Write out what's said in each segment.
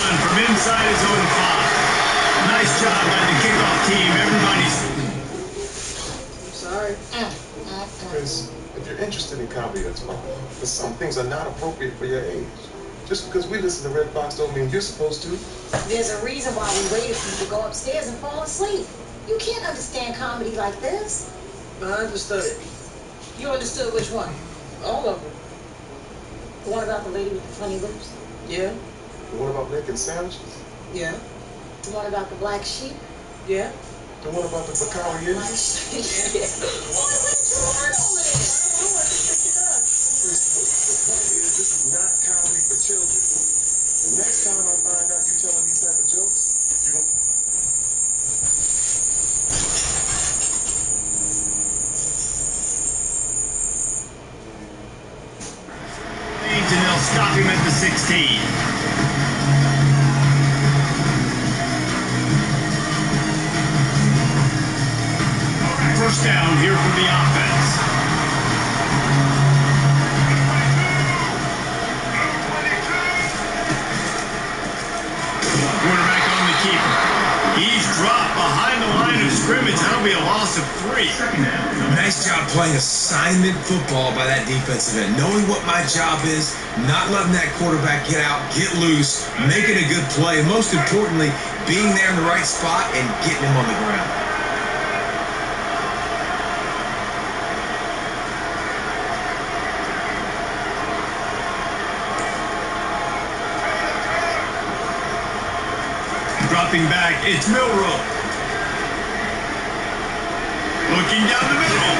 run from inside his own 5. Nice job by the kickoff team. Everybody's... Sorry. Chris, if you're interested in comedy, that's fine. But some things are not appropriate for your age. Just because we listen to Red Fox don't mean you're supposed to. There's a reason why we waited for you to go upstairs and fall asleep. You can't understand comedy like this. I understood it. You understood which one? All of them. The one about the lady with the funny lips? Yeah. The one about making sandwiches? Yeah. The one about the black sheep? Yeah. The one about the Bacawi Yeah. Boy, what did you learn over there? This is not comedy for children. The next time I find out you telling these type of jokes, you gon' and they'll stop him at the 16. First down here from the offense. Quarterback on the keeper. He's dropped behind the line of scrimmage. That'll be a loss of 3. Nice job playing assignment football by that defensive end. Knowing what my job is, not letting that quarterback get out, get loose, making a good play, and most importantly, being there in the right spot and getting him on the ground. Dropping back, it's Milrow. Looking down the middle.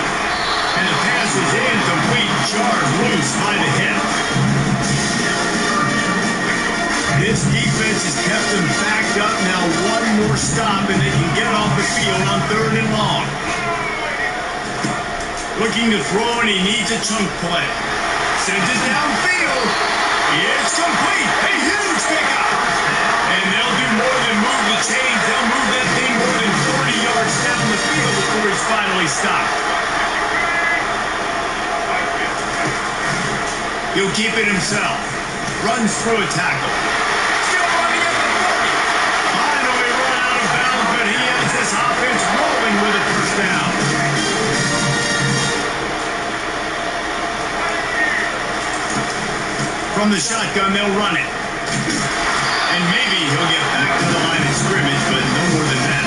And the pass is incomplete. Jarred loose by the hip. This defense has kept them backed up. Now one more stop and they can get off the field on 3rd and long. Looking to throw and he needs a chunk play. Sends it downfield. It's complete. A huge pickup. And they'll do more than move the chains. They'll move that thing more than 40 yards down the field before he's finally stopped. He'll keep it himself. Runs through a tackle. Still running at the 40. Finally run out of bounds, but he has this offense rolling with a first down. From the shotgun, they'll run it. And maybe he'll get back to the line of scrimmage, but no more than that.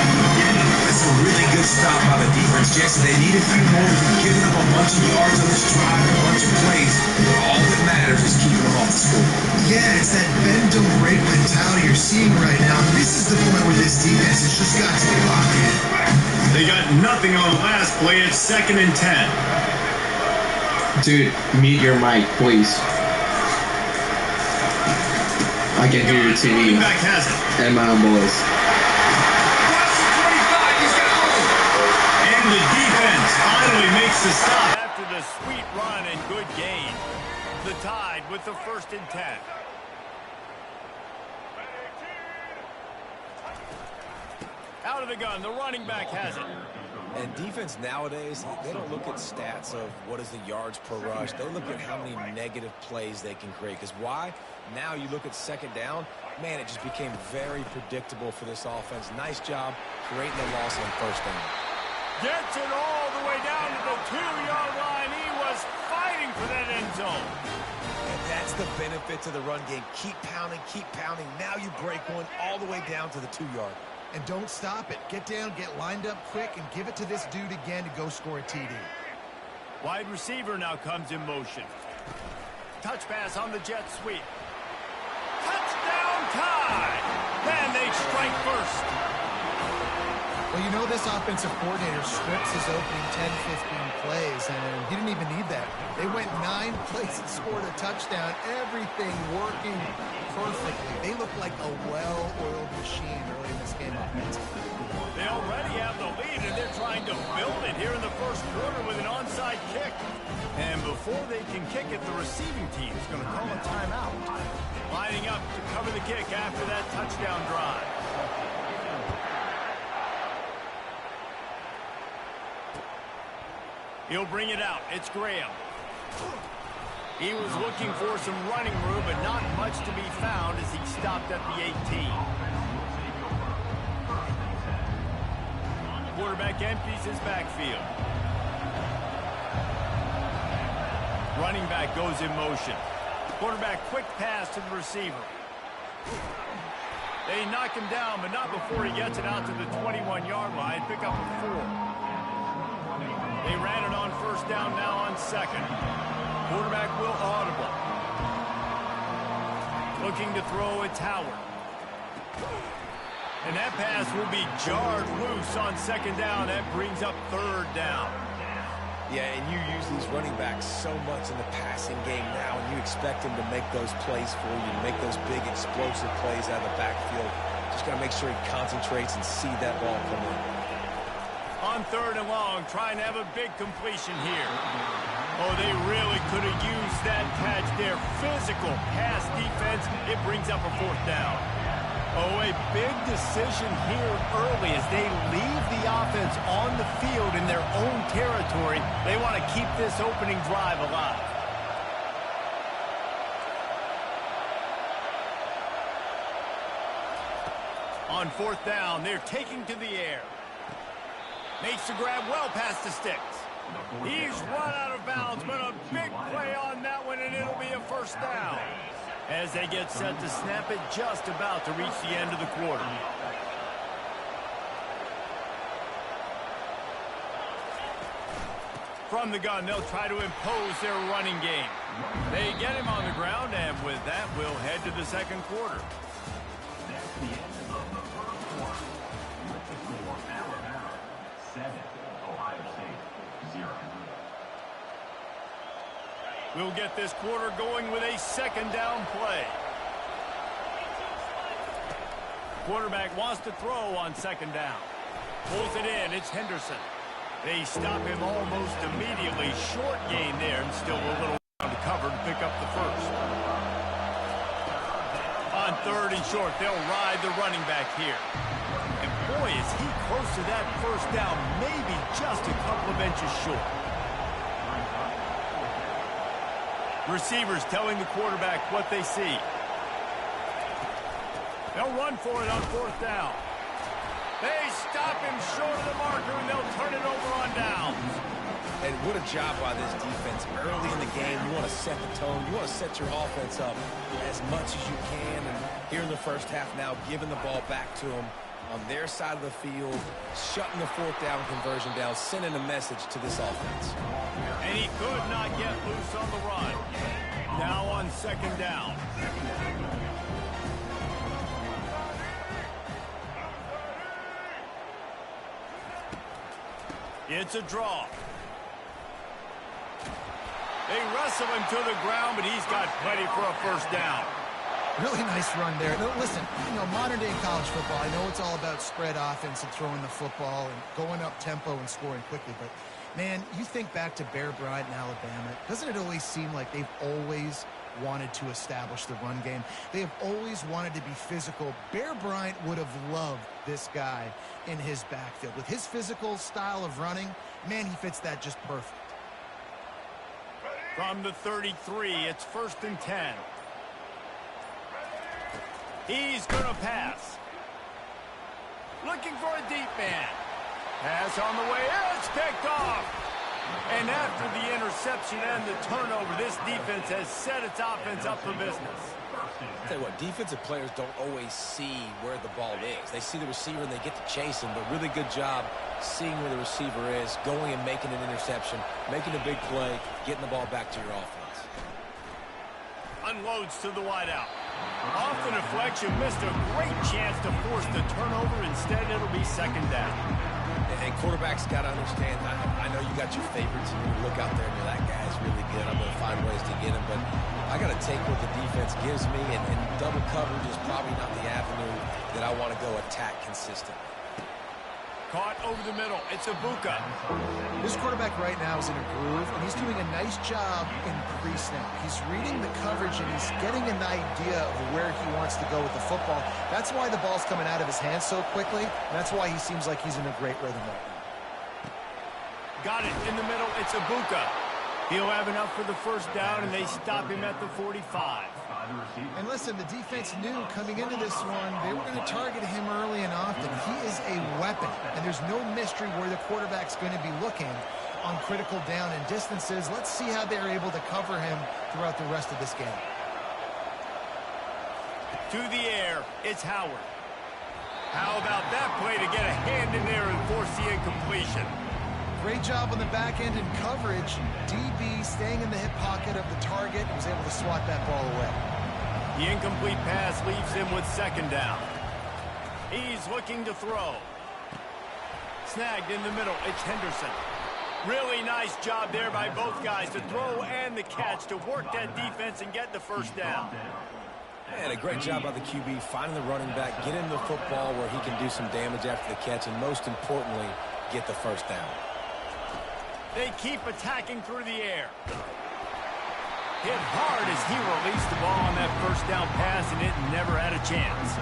That's a really good stop by the defense, Jason. They need a few more. Giving them a bunch of yards on this drive and a bunch of plays. But all that matters is keeping them off the scoreboard. Yeah, it's that bend don't break mentality you're seeing right now. This is the point where this defense has just got to be locked in. They got nothing on the last play. It's 2nd and 10. Dude, mute your mic, please. I can hear your TV Back has it. and my own boys. And the defense finally makes the stop. After the sweet run and good gain, the Tide with the 1st and 10. Out of the gun, the running back has it. And defense nowadays, they don't look at stats of what is the yards per rush. They look at how many negative plays they can create. Because why? Now you look at 2nd down, man, it just became very predictable for this offense. Nice job creating a loss on 1st down. Gets it all the way down to the 2-yard line. He was fighting for that end zone. And that's the benefit to the run game. Keep pounding, keep pounding. Now you break one all the way down to the 2-yard. And don't stop it. Get down, get lined up quick, and give it to this dude again to go score a TD. Wide receiver now comes in motion. Touch pass on the jet sweep. Touchdown Tide! And they strike first. Well, you know this offensive coordinator scripts his opening 10, 15 plays, and he didn't even need that. They went 9 plays and scored a touchdown. Everything working perfectly. They look like a well-oiled machine early in this game offensively. They already have the lead, and they're trying to build it here in the first quarter with an onside kick. And before they can kick it, the receiving team is going to call a timeout. Lining up to cover the kick after that touchdown drive. He'll bring it out. It's Graham. He was looking for some running room, but not much to be found as he stopped at the 18. Quarterback empties his backfield. Running back goes in motion. Quarterback quick pass to the receiver. They knock him down, but not before he gets it out to the 21-yard line. Pick up a 4. They ran it on first down, now on second. Quarterback will audible. Looking to throw, it's Howard. And that pass will be jarred loose on second down. That brings up third down. Yeah, and you use these running backs so much in the passing game now, and you expect them to make those plays for you, to make those big explosive plays out of the backfield. Just got to make sure he concentrates and see that ball come in. On third and long, trying to have a big completion here. Oh, they really could have used that catch there. Physical pass defense. It brings up a fourth down. Oh, a big decision here early as they leave the offense on the field in their own territory. They want to keep this opening drive alive. On fourth down, they're taking to the air. Makes the grab well past the sticks. He's run out of bounds, but a big play on that one, and it'll be a first down. As they get set to snap it, just about to reach the end of the quarter. From the gun, they'll try to impose their running game. They get him on the ground, and with that, we'll head to the second quarter. That's the end of the first quarter. With the score, Alabama 7, Ohio State 0. We'll get this quarter going with a second down play. Quarterback wants to throw on second down. Pulls it in. It's Henderson. They stop him almost immediately. Short gain there, and still a little ground to cover to pick up the first. On third and short, they'll ride the running back here. And boy, is he close to that first down, maybe just a couple of inches short. Receivers telling the quarterback what they see. They'll run for it on fourth down. They stop him short of the marker, and they'll turn it over on downs. And what a job by this defense. Early in the game, you want to set the tone. You want to set your offense up as much as you can. And here in the first half now, giving the ball back to them on their side of the field, shutting the fourth down conversion down, sending a message to this offense. And he could not get loose on the run. Now on second down. It's a draw. They wrestle him to the ground, but he's got plenty for a first down. Really nice run there. Now, listen, modern day college football, I know it's all about spread offense and throwing the football and going up tempo and scoring quickly, but man, you think back to Bear Bryant in Alabama, doesn't it always seem like they've always wanted to establish the run game? They have always wanted to be physical. Bear Bryant would have loved this guy in his backfield. With his physical style of running, man, he fits that just perfect. From the 33, it's first and 10. He's going to pass. Looking for a deep man. Pass on the way. It's picked off. And after the interception and the turnover, this defense has set its offense up for business. I'll tell you what, defensive players don't always see where the ball is. They see the receiver and they get to chase him, but really good job seeing where the receiver is, going and making an interception, making a big play, getting the ball back to your offense. Unloads to the wideout. Off the deflection, missed a great chance to force the turnover. Instead, it'll be second down. And quarterbacks got to understand, I know you got your favorites, and you look out there and you're that guy's really good. I'm going to find ways to get him, but I got to take what the defense gives me, and double coverage is probably not the avenue that I want to go attack consistently. Caught over the middle. It's Ibuka. This quarterback right now is in a groove, and he's doing a nice job in pre-snap. He's reading the coverage, and he's getting an idea of where he wants to go with the football. That's why the ball's coming out of his hands so quickly, and that's why he seems like he's in a great rhythm right now. Got it in the middle. It's Ibuka. He'll have enough for the first down, and they stop him at the 45. And listen, the defense knew coming into this one, they were going to target him early and often. He is a weapon, and there's no mystery where the quarterback's going to be looking on critical down and distances. Let's see how they're able to cover him throughout the rest of this game. To the air, it's Howard. How about that play to get a hand in there and force the incompletion? Great job on the back end in coverage. DB staying in the hip pocket of the target, was able to swat that ball away. The incomplete pass leaves him with second down. He's looking to throw. Snagged in the middle, it's Henderson. Really nice job there by both guys to throw and the catch to work that defense and get the first down. And a great job by the QB finding the running back, get him the football where he can do some damage after the catch, and most importantly, get the first down. They keep attacking through the air. Hit hard as he released the ball on that first down pass, and it never had a chance.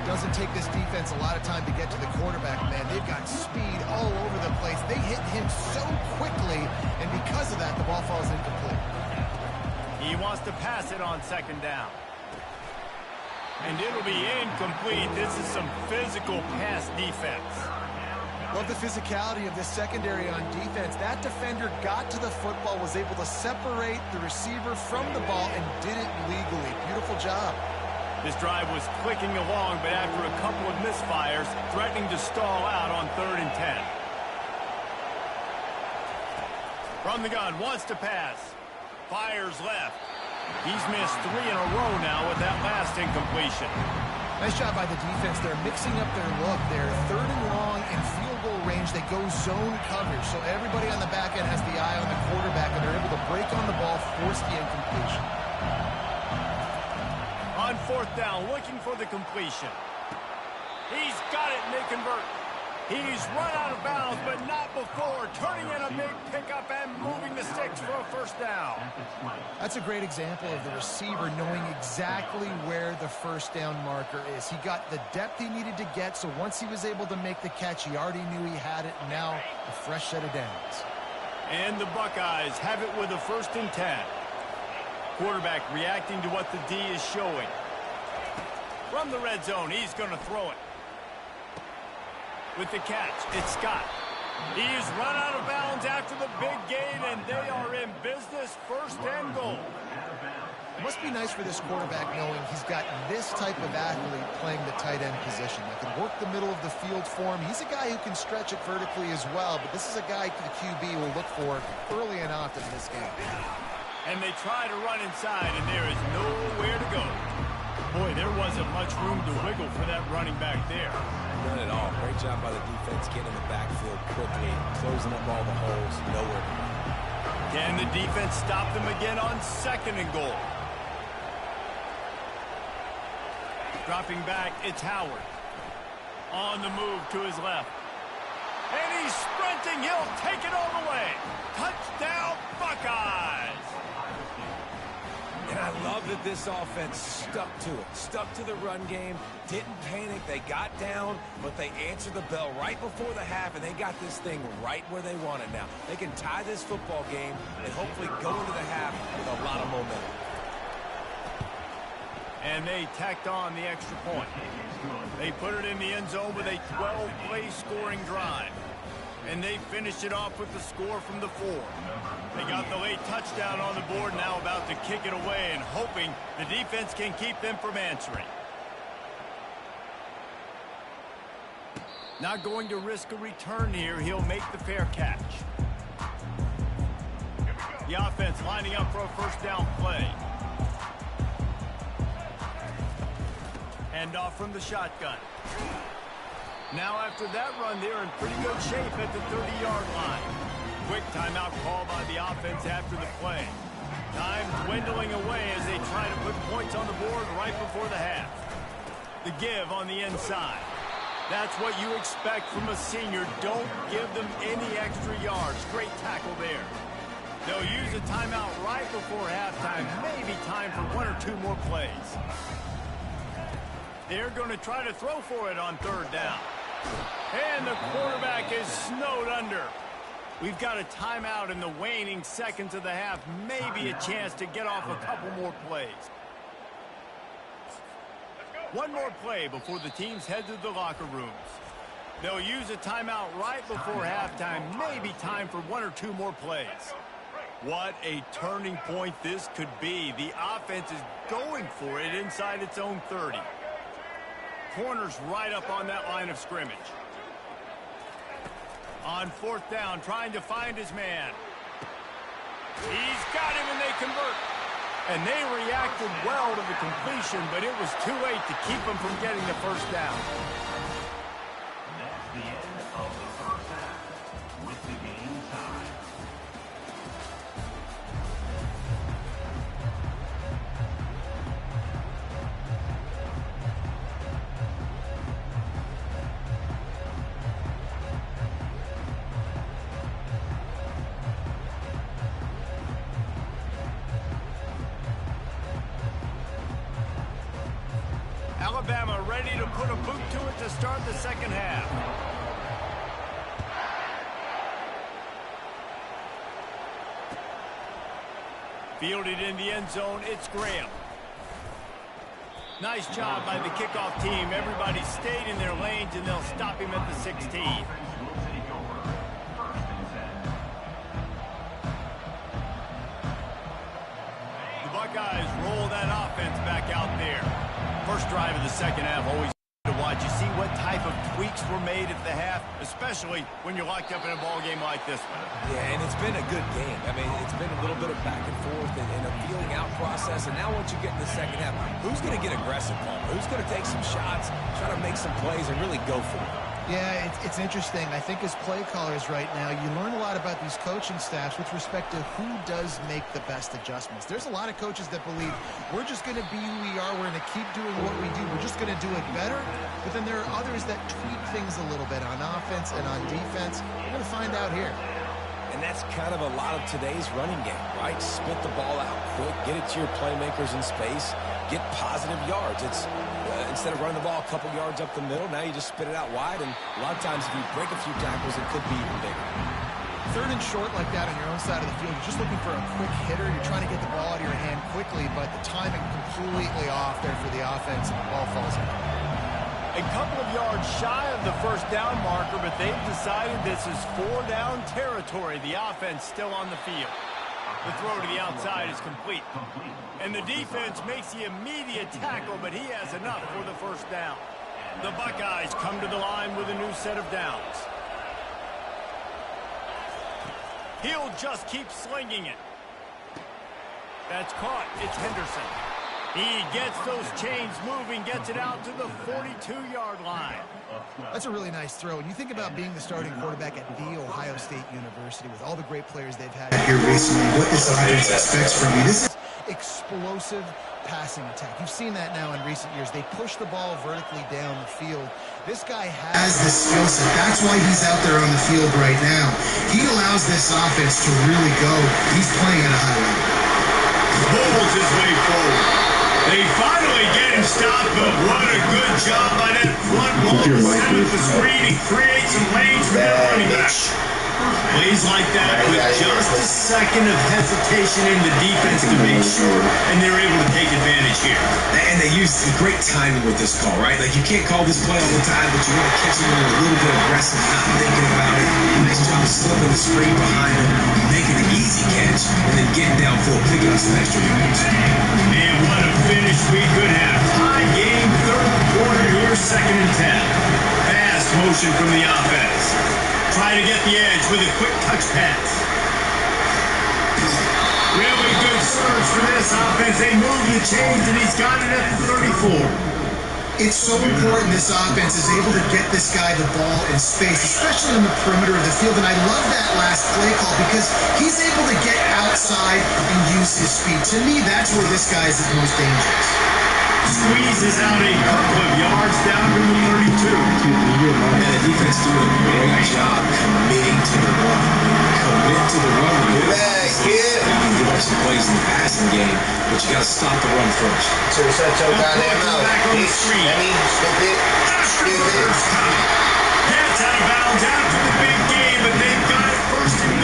Doesn't take this defense a lot of time to get to the quarterback, man. They've got speed all over the place. They hit him so quickly, and because of that, the ball falls incomplete. He wants to pass it on second down. And it'll be incomplete. This is some physical pass defense. Love the physicality of this secondary on defense. That defender got to the football, was able to separate the receiver from the ball, and did it legally. Beautiful job. This drive was clicking along, but after a couple of misfires, threatening to stall out on 3rd and 10. From the gun, wants to pass. Fires left. He's missed 3 in a row now with that last incompletion. Nice job by the defense. They're mixing up their look. They're 3rd and long in field goal range. They go zone coverage. So everybody on the back end has the eye on the quarterback, and they're able to break on the ball, force the incompletion. On 4th down, looking for the completion. He's got it, and they convert. He's run out of bounds, but not before turning in a big pickup and moving the sticks for a first down. That's a great example of the receiver knowing exactly where the first down marker is. He got the depth he needed to get, so once he was able to make the catch, he already knew he had it, and now a fresh set of downs. And the Buckeyes have it with a 1st and 10. Quarterback reacting to what the D is showing. From the red zone, he's going to throw it. With the catch, it's Scott. He's run out of bounds after the big gain, and they are in business, 1st and goal. It must be nice for this quarterback knowing he's got this type of athlete playing the tight end position that can work the middle of the field for him. He's a guy who can stretch it vertically as well, but this is a guy the QB will look for early and often in this game. And they try to run inside, and there is nowhere to go. Boy, there wasn't much room to wiggle for that running back there. None at all. Great job by the defense getting in the backfield quickly, closing up all the holes, nowhere to go. Can the defense stop them again on 2nd and goal? Dropping back, it's Howard. On the move to his left. And he's sprinting. He'll take it all the way. Touchdown, Buckeyes! And I love that this offense stuck to it, stuck to the run game, didn't panic. They got down, but they answered the bell right before the half, and they got this thing right where they want it now. They can tie this football game and hopefully go into the half with a lot of momentum. And they tacked on the extra point. They put it in the end zone with a 12-play scoring drive. And they finished it off with the score from the 4. They got the late touchdown on the board, now about to kick it away and hoping the defense can keep them from answering. Not going to risk a return here. He'll make the fair catch. The offense lining up for a first down play. Hand off from the shotgun. Now after that run, they're in pretty good shape at the 30-yard line. Quick timeout call by the offense after the play. Time dwindling away as they try to put points on the board right before the half. The give on the inside. That's what you expect from a senior. Don't give them any extra yards. Great tackle there. They'll use a timeout right before halftime. Maybe time for 1 or 2 more plays. They're going to try to throw for it on 3rd down. And the quarterback is snowed under. We've got a timeout in the waning seconds of the half. Maybe a chance to get off a couple more plays. One more play before the teams head to the locker rooms. They'll use a timeout right before halftime. Maybe time for one or two more plays. What a turning point this could be. The offense is going for it inside its own 30. Corner's right up on that line of scrimmage. On fourth down, trying to find his man. He's got him, and they convert. And they reacted well to the completion, but it was too late to keep them from getting the first down. That's the end of the first half with the game tied. Alabama ready to put a boot to it to start the second half. Fielded in the end zone, it's Graham. Nice job by the kickoff team. Everybody stayed in their lanes, and they'll stop him at the 16. The Buckeyes roll that offense back out there. First drive of the second half, always to watch. You see what type of tweaks were made at the half, especially when you're locked up in a ball game like this one. Yeah, and it's been a good game. I mean, it's been a little bit of back and forth and a feeling out process. And now once you get in the second half, who's going to get aggressive, Paul? Who's going to take some shots, try to make some plays, and really go for it? Yeah, it's interesting. I think as play callers right now, you learn a lot about these coaching staffs with respect to who does make the best adjustments. There's a lot of coaches that believe we're just going to be who we are. We're going to keep doing what we do. We're just going to do it better. But then there are others that tweak things a little bit on offense and on defense. We're going to find out here. And that's kind of a lot of today's running game, right? Spit the ball out quick, get it to your playmakers in space, get positive yards. It's instead of running the ball a couple yards up the middle, now you just spit it out wide, and a lot of times if you break a few tackles, it could be even bigger. Third and short like that on your own side of the field, you're just looking for a quick hitter. You're trying to get the ball out of your hand quickly, but the timing completely off there for the offense, and the ball falls out. A couple of yards shy of the first down marker, but they've decided this is 4-down territory. The offense still on the field. The throw to the outside is complete. And the defense makes the immediate tackle, but he has enough for the first down. The Buckeyes come to the line with a new set of downs. He'll just keep slinging it. That's caught. It's Henderson. He gets those chains moving, gets it out to the 42-yard line. That's a really nice throw. And you think about being the starting quarterback at The Ohio State University with all the great players they've had Here recently, what this offense expects from you. This is explosive passing attack. You've seen that now in recent years. They push the ball vertically down the field. This guy has the skill set. That's why he's out there on the field right now. He allows this offense to really go. He's playing at a high level. Bowls his way forward. They finally get him stopped, but what a good job by that front wall to set up the screen and create some lanes for their running back. Plays like that with just a second of hesitation in the defense to make sure, and they're able to take advantage here. And they use great timing with this call, right? Like, you can't call this play all the time, but you want to catch him when they're a little bit aggressive, not thinking about it. Nice job slipping the screen behind him, making the easy catch, and then getting downfield, picking up some extra yards. And what a finish we could have. Tie game, third quarter here, 2nd and 10. Fast motion from the offense. Try to get the edge with a quick touch pass. Really good surge for this offense. They move the chains, and he's got it at the 34. It's so important this offense is able to get this guy the ball in space, especially on the perimeter of the field. And I love that last play call because he's able to get outside and use his speed. To me, that's where this guy is the most dangerous. Squeezes out a couple of yards down to the 32. And the defense doing a great job committing to the run. Commit to the run. You can give up some plays in the passing game, but you got to stop the run first. So shut your goddamn mouth. Back on the screen. Stupid. That's out of bounds after the big game, but they've got it 1st and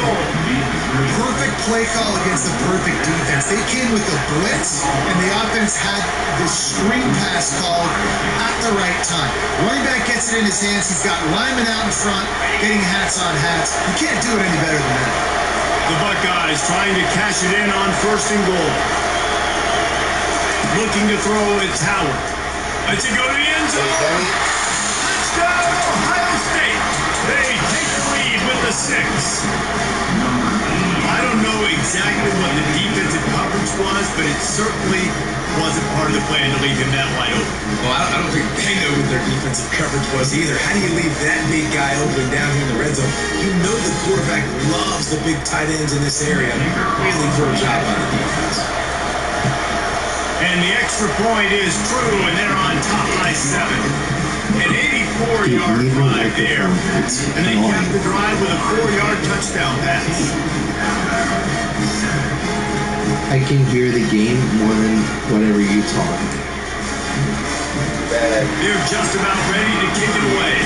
perfect play call against the perfect defense. They came with the blitz, and the offense had the screen pass called at the right time. Running back gets it in his hands. He's got linemen out in front, getting hats on hats. You can't do it any better than that. The Buckeyes trying to cash it in on 1st and goal. Looking to throw, it's Howard. Let's it go to the end zone. Touchdown, Ohio State. They take the lead with the 6. I don't know exactly what the defensive coverage was, but it certainly wasn't part of the plan to leave him that wide open. Well, I don't think they know what their defensive coverage was either. How do you leave that big guy open down here in the red zone? You know the quarterback loves the big tight ends in this area. Really poor job on the defense. And the extra point is true, and they're on top by 7. An 84-yard drive there. And they capped the drive with a 4-yard touchdown pass. I can hear the game more than whatever you talk. They're just about ready to kick it away.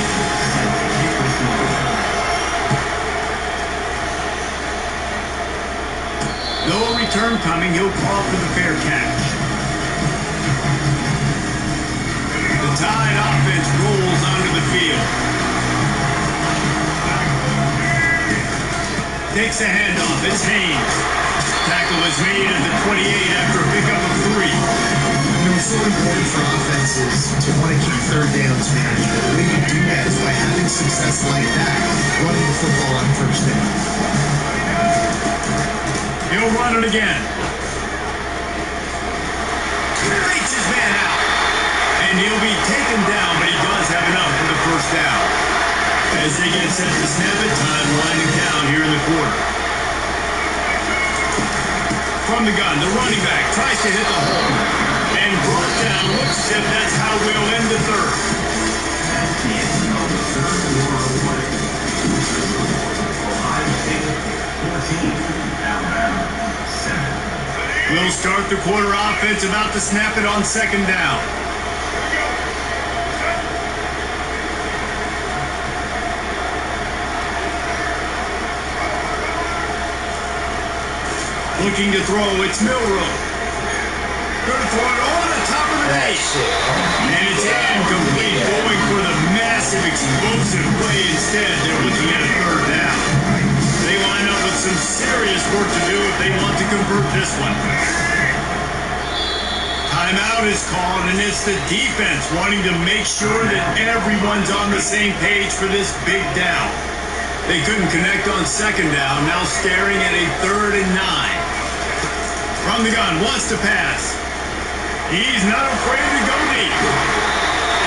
No return coming. He'll call for the fair catch. The Tide offense rolls onto the field. Takes a handoff. It's Haynes. Tackle is made at the 28 after a pickup of 3. It's so important for offenses to want to keep third downs manageable. The way you do that is by having success like that, running the football on 1st down. He'll run it again. Fakes his man out. And he'll be taken down, but he does have enough for the 1st down. As they get set to snap it, time winding down here in the quarter. From the gun, the running back tries to hit the hole. And brought down, looks as if that's how we'll end the 3rd. We'll start the quarter offense, about to snap it on 2nd down. Looking to throw, it's Milrow. Gonna throw it over the top of the net. And it's incomplete, going for the massive explosive play instead. They're looking at a 3rd down. They line up with some serious work to do if they want to convert this one. Timeout is called, and it's the defense wanting to make sure that everyone's on the same page for this big down. They couldn't connect on 2nd down, now staring at a 3rd and 9. From the gun, wants to pass. He's not afraid to go deep.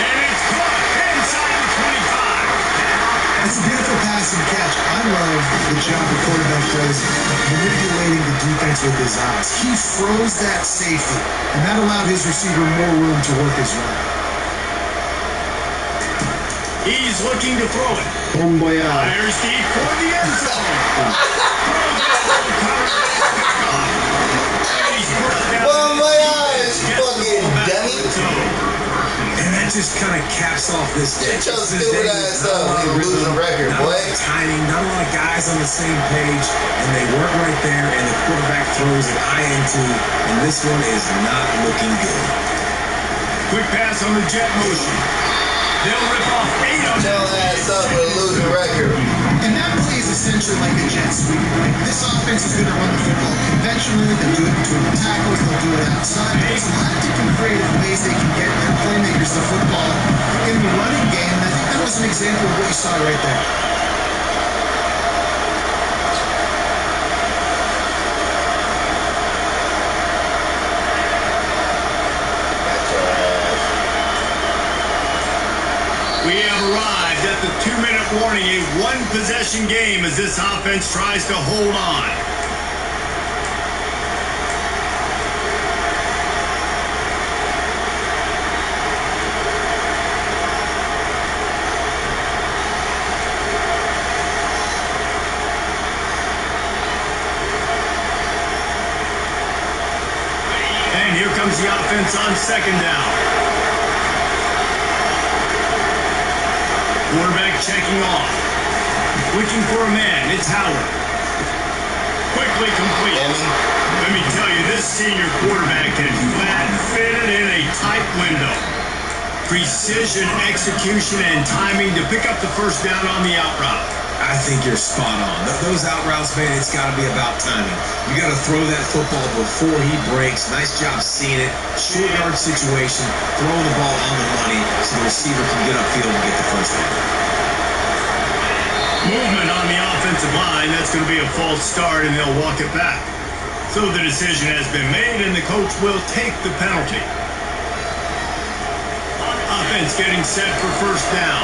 And it's caught inside the 25. It's a beautiful pass and catch. I love the job the quarterback does manipulating the defense with his eyes. He froze that safety, and that allowed his receiver more room to work his run. He's looking to throw it. Bon voyage. Fires deep for the end zone. Bon voyage, fucking dummy. And that just kind of caps off this day. Get your stupid ass up and lose a record, not boy. A lot of timing, not a lot of guys on the same page, and they weren't right there, and the quarterback throws an INT, and this one is not looking good. Quick pass on the jet motion. They'll rip off 8 of them. Your ass up and lose a record. And that play is essentially like a jet sweep. Like, this offense is going to run the football conventionally. They'll do it between the tackles. They'll do it outside. There's a lot of different creative ways they can get their playmakers the football in the running game. And I think that was an example of what you saw right there. We have arrived at the 2-minute warning, a 1-possession game as this offense tries to hold on. And here comes the offense on 2nd down. Quarterback checking off. Looking for a man. It's Howard. quickly complete. Let me tell you, this senior quarterback can flat fit it in a tight window. Precision, execution, and timing to pick up the first down on the out route. I think you're spot on. Those out routes, man, it's got to be about timing. You got to throw that football before he breaks. Nice job seeing it. Short yard situation, throwing the ball on the money so the receiver can get upfield and get the first down. Movement on the offensive line. That's going to be a false start, and they'll walk it back. So the decision has been made, and the coach will take the penalty. Offense getting set for first down.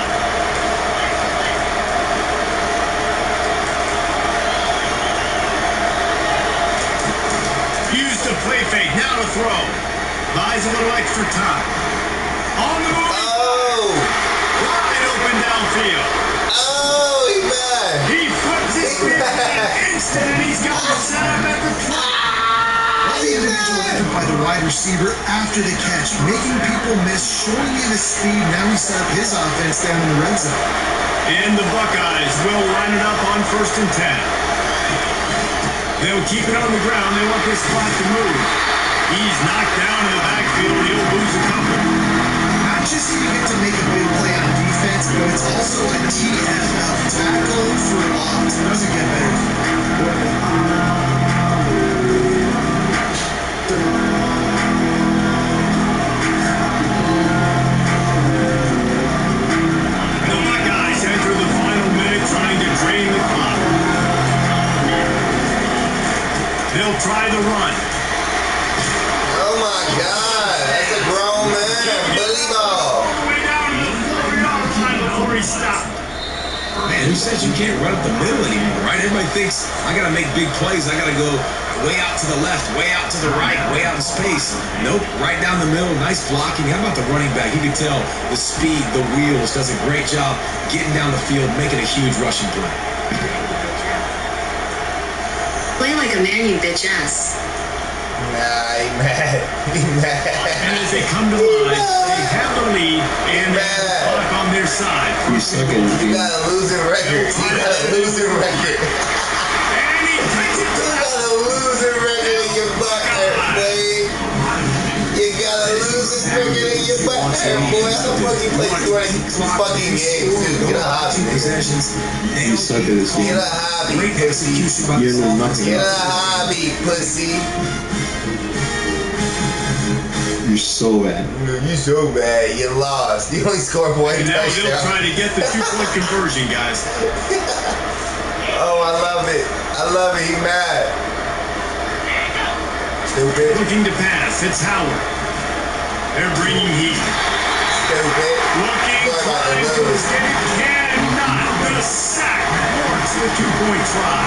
Used to play fake, now to throw. Buys a little extra time. On the move. Oh! Wide open downfield. Oh, he's mad. He flips his spear in an instant, and he's got the setup at the 20. The individual effort by the wide receiver after the catch, making people miss, showing you the speed. Now he set up his offense down in the red zone. And the Buckeyes will line it up on 1st and 10. They'll keep it on the ground. They want this spot to move. He's knocked down in the backfield. He'll lose a couple. Not just do you get to make a big play on defense, but it's also a TFL, tackle for loss. It doesn't get better than that. The Buckeyes enter the final minute trying to drain the clock. They'll try the run. Oh my God, that's a grown man. Bully ball. All the way down to the 40-yard line before he stopped. Man, who says you can't run up the middle anymore, right? Everybody thinks, I got to make big plays. I got to go way out to the left, way out to the right, way out in space. Nope, right down the middle. Nice blocking. How about the running back? You can tell the speed, the wheels, does a great job getting down the field, making a huge rushing play. Play like a man, you bitch ass. Nah, he mad. He mad. And as they come to line, they have the lead and they have the clock on their side. You suck at it, You dude. got a losing record. You got a losing record. And he takes it to You got a losing record in your butt, boy. You got a losing record in your butt, boy. How the fuck you play 20 fucking games, dude? Get a hobby. Possessions. You suck at this Get game. a hobby, Great pussy. execution by You the know nothing Get a about hobby, pussy. it. You're so bad. You so bad. You lost. You only scored one And now they'll touchdown. try to get the 2-point conversion, guys. Oh, I love it. I love it. He mad. Stupid. Looking to pass. It's Howard. They're bringing heat. Stupid. Looking, tries to escape. Cannot. The sack works the 2-point try.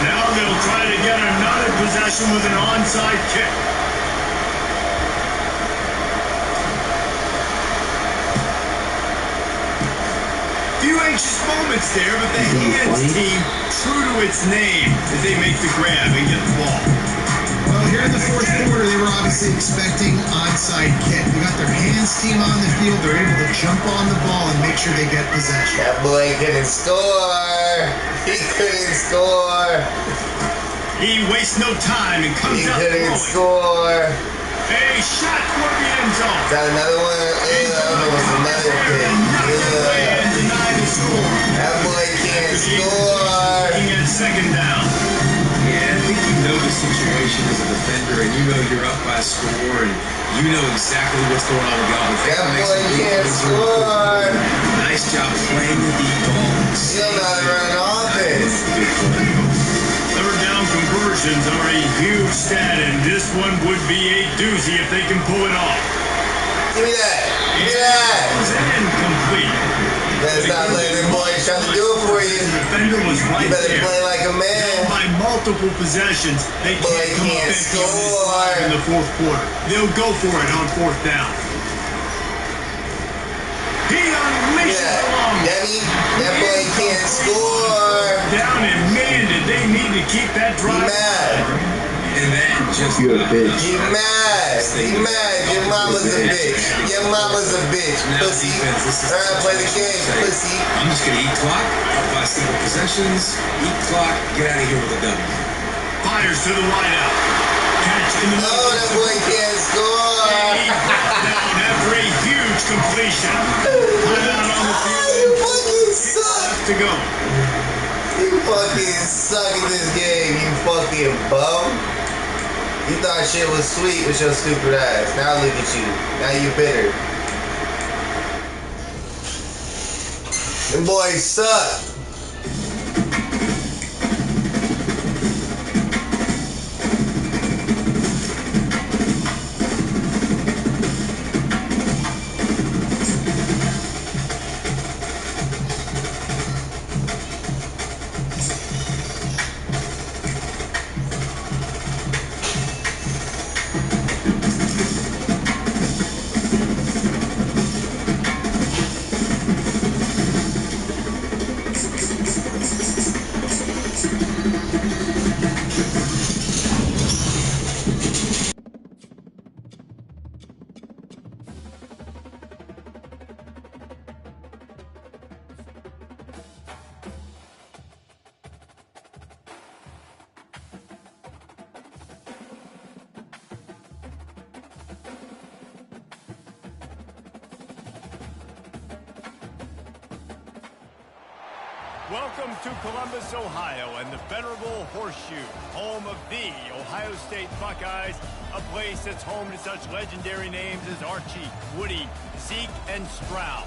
Now they'll try to get another possession with an onside kick. Few anxious moments there, but the hands team true to its name as they make the grab and get the ball. Well, here in the fourth quarter, they were obviously expecting onside kick. They got their hands team on the field. They're able to jump on the ball and make sure they get possession. That boy couldn't score. He couldn't score. He wastes no time and comes He out couldn't throwing. score. A shot toward the end zone. Got another one. I don't know what's another thing. And denied the score. That boy can't score. Looking at second down. Yeah, I think you know the situation as a defender, and you know you're up by a score, and you know exactly what's going on with God. That boy can't score. Nice job playing the deep ball. Still not running offense. Third down conversions are a huge stat, and this one would be a doozy if they can pull it off. Give me that. Give me that. It was incomplete. Better stop letting them boys try to do it for you. The defender was right You better there. play like a man. By multiple possessions, they Boy can't come up can't empty on this score. drive in the fourth quarter. They'll go for it on fourth down. He unleashes Yeah. the long one. Dummy. That boy can't score. Down, and man, did they need to keep that He drive. mad. And that just You're a bitch. He mad. He mad. Your mama's a bitch. Your mama's a bitch. Now Pussy. defense, this is Alright, play the game. Say, Pussy. I'm just going to eat clock, up by single possessions, eat clock, get out of here with a W. fires to the wideout. Catch in the middle. Oh, that boy can't score. And he brought down after a huge completion. Timeout on the field. You fucking suck. To go. You fucking suck at this game, you fucking bum. You thought shit was sweet with your stupid ass. Now look at you. Now you bitter. Them boys suck. Welcome to Columbus, Ohio, and the venerable Horseshoe, home of the Ohio State Buckeyes, a place that's home to such legendary names as Archie, Woody, Zeke, and Stroud.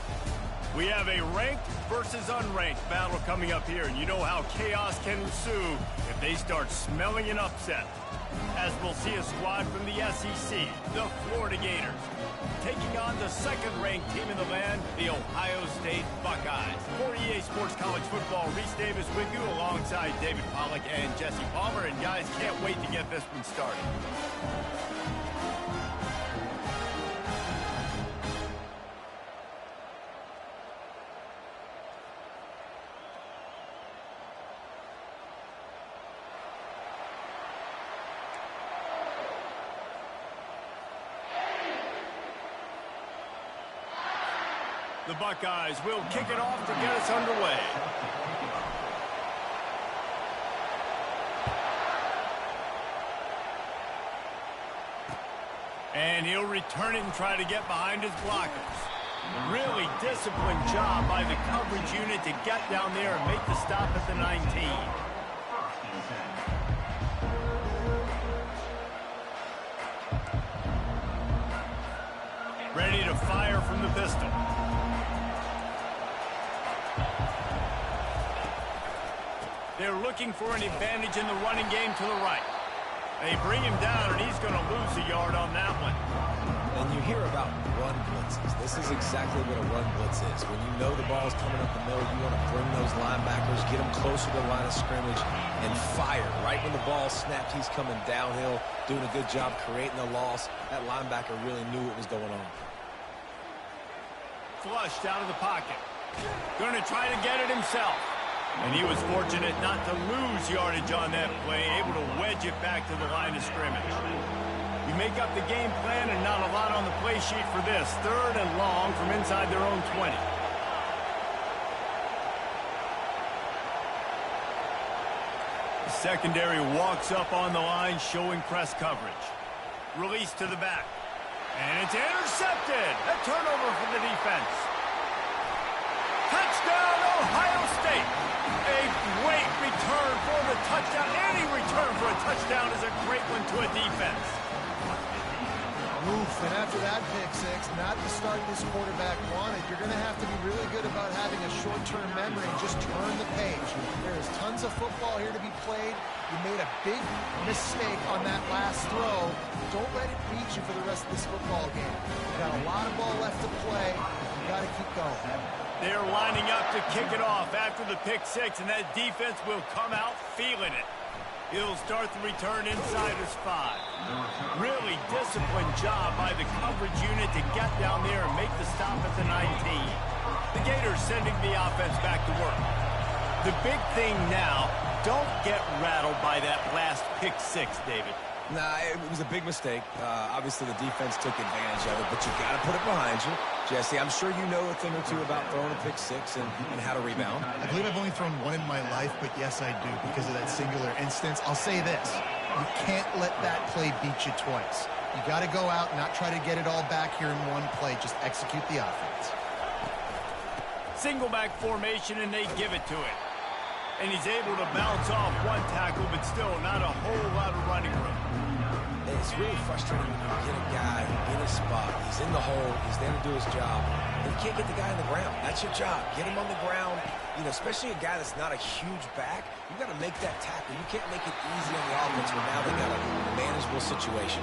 We have a ranked versus unranked battle coming up here, and you know how chaos can ensue if they start smelling an upset. As we'll see a squad from the SEC, the Florida Gators, taking on the second-ranked team in the land, the Ohio State Buckeyes. For EA Sports College Football, Reese Davis with you alongside David Pollack and Jesse Palmer. And guys, can't wait to get this one started. The Buckeyes will kick it off to get us underway. And he'll return it and try to get behind his blockers. Really disciplined job by the coverage unit to get down there and make the stop at the 19. Ready to fire from the pistol. They're looking for an advantage in the running game to the right. They bring him down, and he's going to lose a yard on that one. And you hear about run blitzes. This is exactly what a run blitz is. When you know the ball's coming up the middle, you want to bring those linebackers, get them closer to the line of scrimmage, and fire. Right when the ball snapped, he's coming downhill, doing a good job creating the loss. That linebacker really knew what was going on. Flushed out of the pocket. Going to try to get it himself. And he was fortunate not to lose yardage on that play, able to wedge it back to the line of scrimmage. You make up the game plan and not a lot on the play sheet for this. 3rd and long from inside their own 20. The secondary walks up on the line, showing press coverage. Release to the back. And it's intercepted. A turnover for the defense. Touchdown, Ohio State. A great return for the touchdown. Any return for a touchdown is a great one to a defense. Oof, and after that pick six, not the start this quarterback wanted. You're going to have to be really good about having a short-term memory and just turn the page. There is tons of football here to be played. You made a big mistake on that last throw. Don't let it beat you for the rest of this football game. You got a lot of ball left to play. You got to keep going. They're lining up to kick it off after the pick six, and that defense will come out feeling it. He'll start the return inside his 5. Really disciplined job by the coverage unit to get down there and make the stop at the 19. The Gators sending the offense back to work. The big thing now, don't get rattled by that last pick six, David. Nah, it was a big mistake. Obviously, the defense took advantage of it, but you got to put it behind you. Jesse, I'm sure you know a thing or two about throwing a pick six and how to rebound. I believe I've only thrown one in my life, but yes, I do because of that singular instance. I'll say this. You can't let that play beat you twice. You got to go out and not try to get it all back here in one play. Just execute the offense. Single back formation, and they give it to it. And he's able to bounce off one tackle, but still not a whole lot of running room. It's really frustrating when you get a guy in a spot. He's in the hole. He's there to do his job. And you can't get the guy on the ground. That's your job. Get him on the ground. You know, especially a guy that's not a huge back. You got to make that tackle. You can't make it easy on the offense when now they got a manageable situation.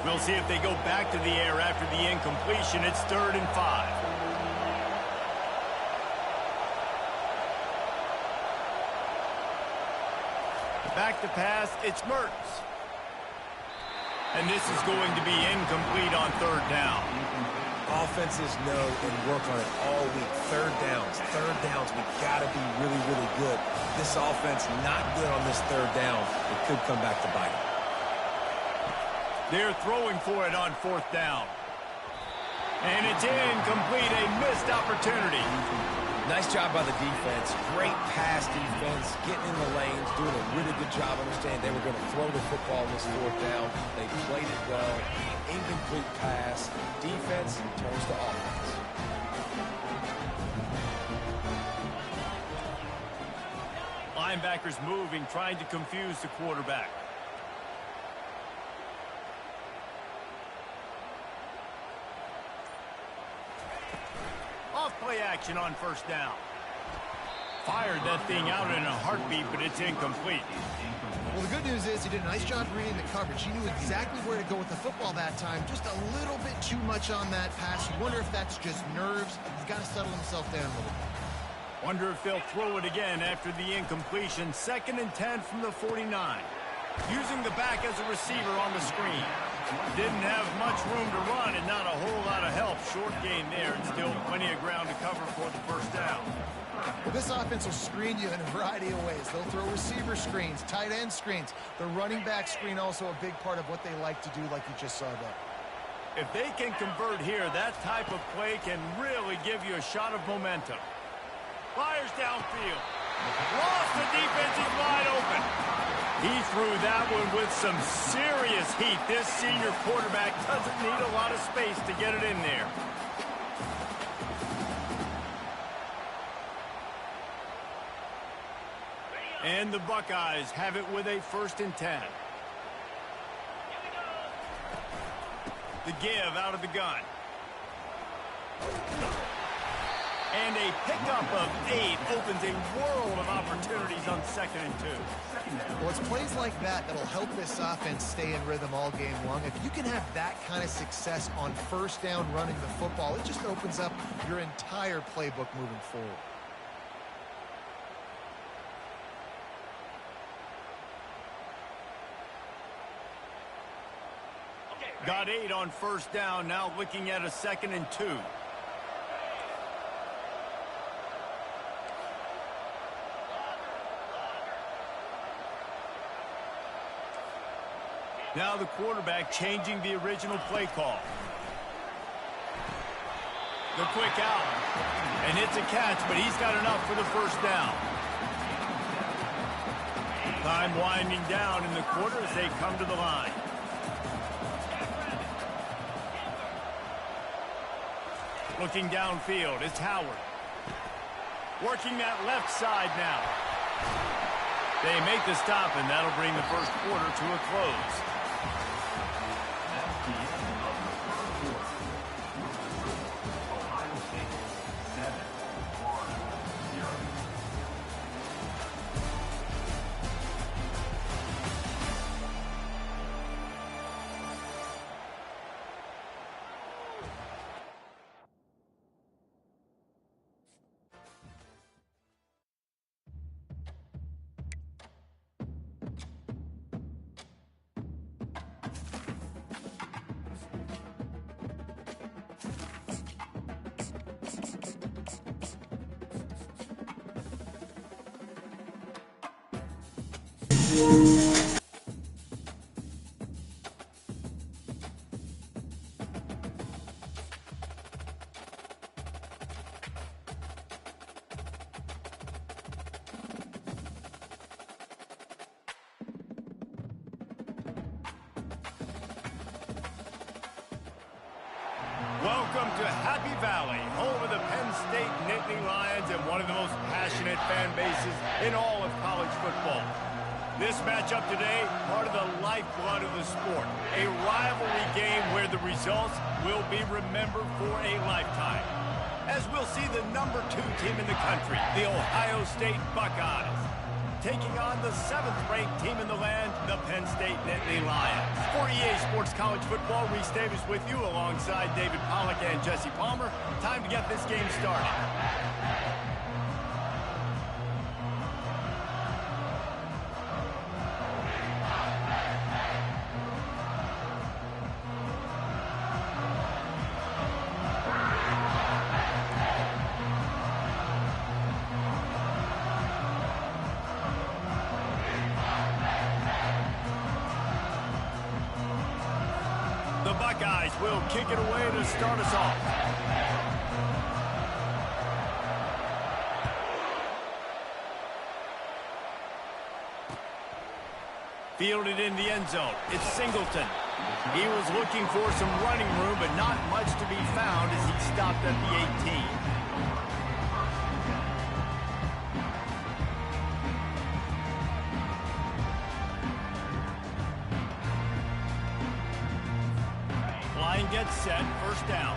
We'll see if they go back to the air after the incompletion. It's 3rd and 5. Back to pass, it's Mertz. And this is going to be incomplete on 3rd down. Offenses know and work on it all week. Third downs, we got to be really, really good. This offense not good on this 3rd down. It could come back to bite them. They're throwing for it on 4th down. And it's incomplete, a missed opportunity. Nice job by the defense. Great pass defense, getting in the lanes, doing a really good job. Understand they were going to throw the football on this 4th down. They played it well. Incomplete pass. Defense turns to offense. Linebackers moving, trying to confuse the quarterback. Off-play action on 1st down. Fired that thing out in a heartbeat, but it's incomplete. Well, the good news is he did a nice job reading the coverage. He knew exactly where to go with the football that time. Just a little bit too much on that pass. You wonder if that's just nerves. He's got to settle himself down a little bit. Wonder if they'll throw it again after the incompletion. 2nd and 10 from the 49. Using the back as a receiver on the screen. Didn't have much room to run and not a whole lot of help. Short gain there and still plenty of ground to cover for the 1st down. Well, this offense will screen you in a variety of ways. They'll throw receiver screens, tight end screens. The running back screen also a big part of what they like to do, like you just saw there. If they can convert here, that type of play can really give you a shot of momentum. Fires downfield. Lost the defense, is wide open. He threw that one with some serious heat. This senior quarterback doesn't need a lot of space to get it in there. And the Buckeyes have it with a 1st and 10. The give out of the gun. And a pickup of 8 opens a world of opportunities on 2nd and 2. Well, it's plays like that that'll help this offense stay in rhythm all game long. If you can have that kind of success on 1st down running the football, it just opens up your entire playbook moving forward. Got 8 on 1st down, now looking at a 2nd and 2. Now the quarterback changing the original play call. The quick out. And it's a catch, but he's got enough for the 1st down. Time winding down in the quarter as they come to the line. Looking downfield, it's Howard. Working that left side now. They make the stop, and that'll bring the 1st quarter to a close. Ohio State 7, Florida 0. Welcome to Happy Valley, home of the Penn State Nittany Lions and one of the most passionate fan bases in all of college football. This matchup today, part of the lifeblood of the sport. A rivalry game where the results will be remembered for a lifetime. As we'll see the #2 team in the country, the Ohio State Buckeyes, taking on the 7th-ranked team in the land, the Penn State Nittany Lions. For EA Sports College Football, Reese Davis with you alongside David Pollack and Jesse Palmer. Time to get this game started. The Buckeyes will kick it away to start us off. Fielded in the end zone. It's Singleton. He was looking for some running room, but not much to be found as he stopped at the 18. Line gets set, first down.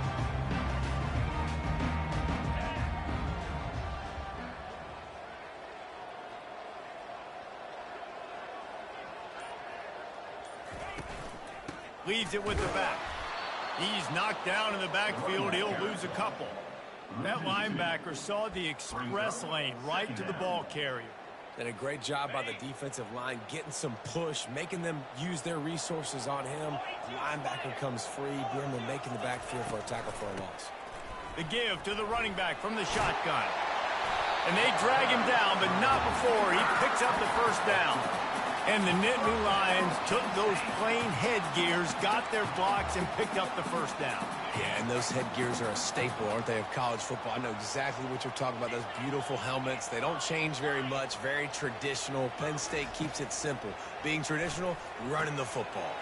Leaves it with the back. He's knocked down in the backfield. He'll lose a couple. That linebacker saw the express lane right to the ball carrier. Did a great job by the defensive line getting some push, making them use their resources on him. The linebacker comes free, Brimmer making the backfield for a tackle for a loss. The give to the running back from the shotgun. And they drag him down, but not before he picks up the first down. And the Nittany Lions took those plain headgears, got their blocks, and picked up the first down. Yeah, and those headgears are a staple, aren't they, of college football? I know exactly what you're talking about, those beautiful helmets. They don't change very much, very traditional. Penn State keeps it simple. Being traditional, running the football.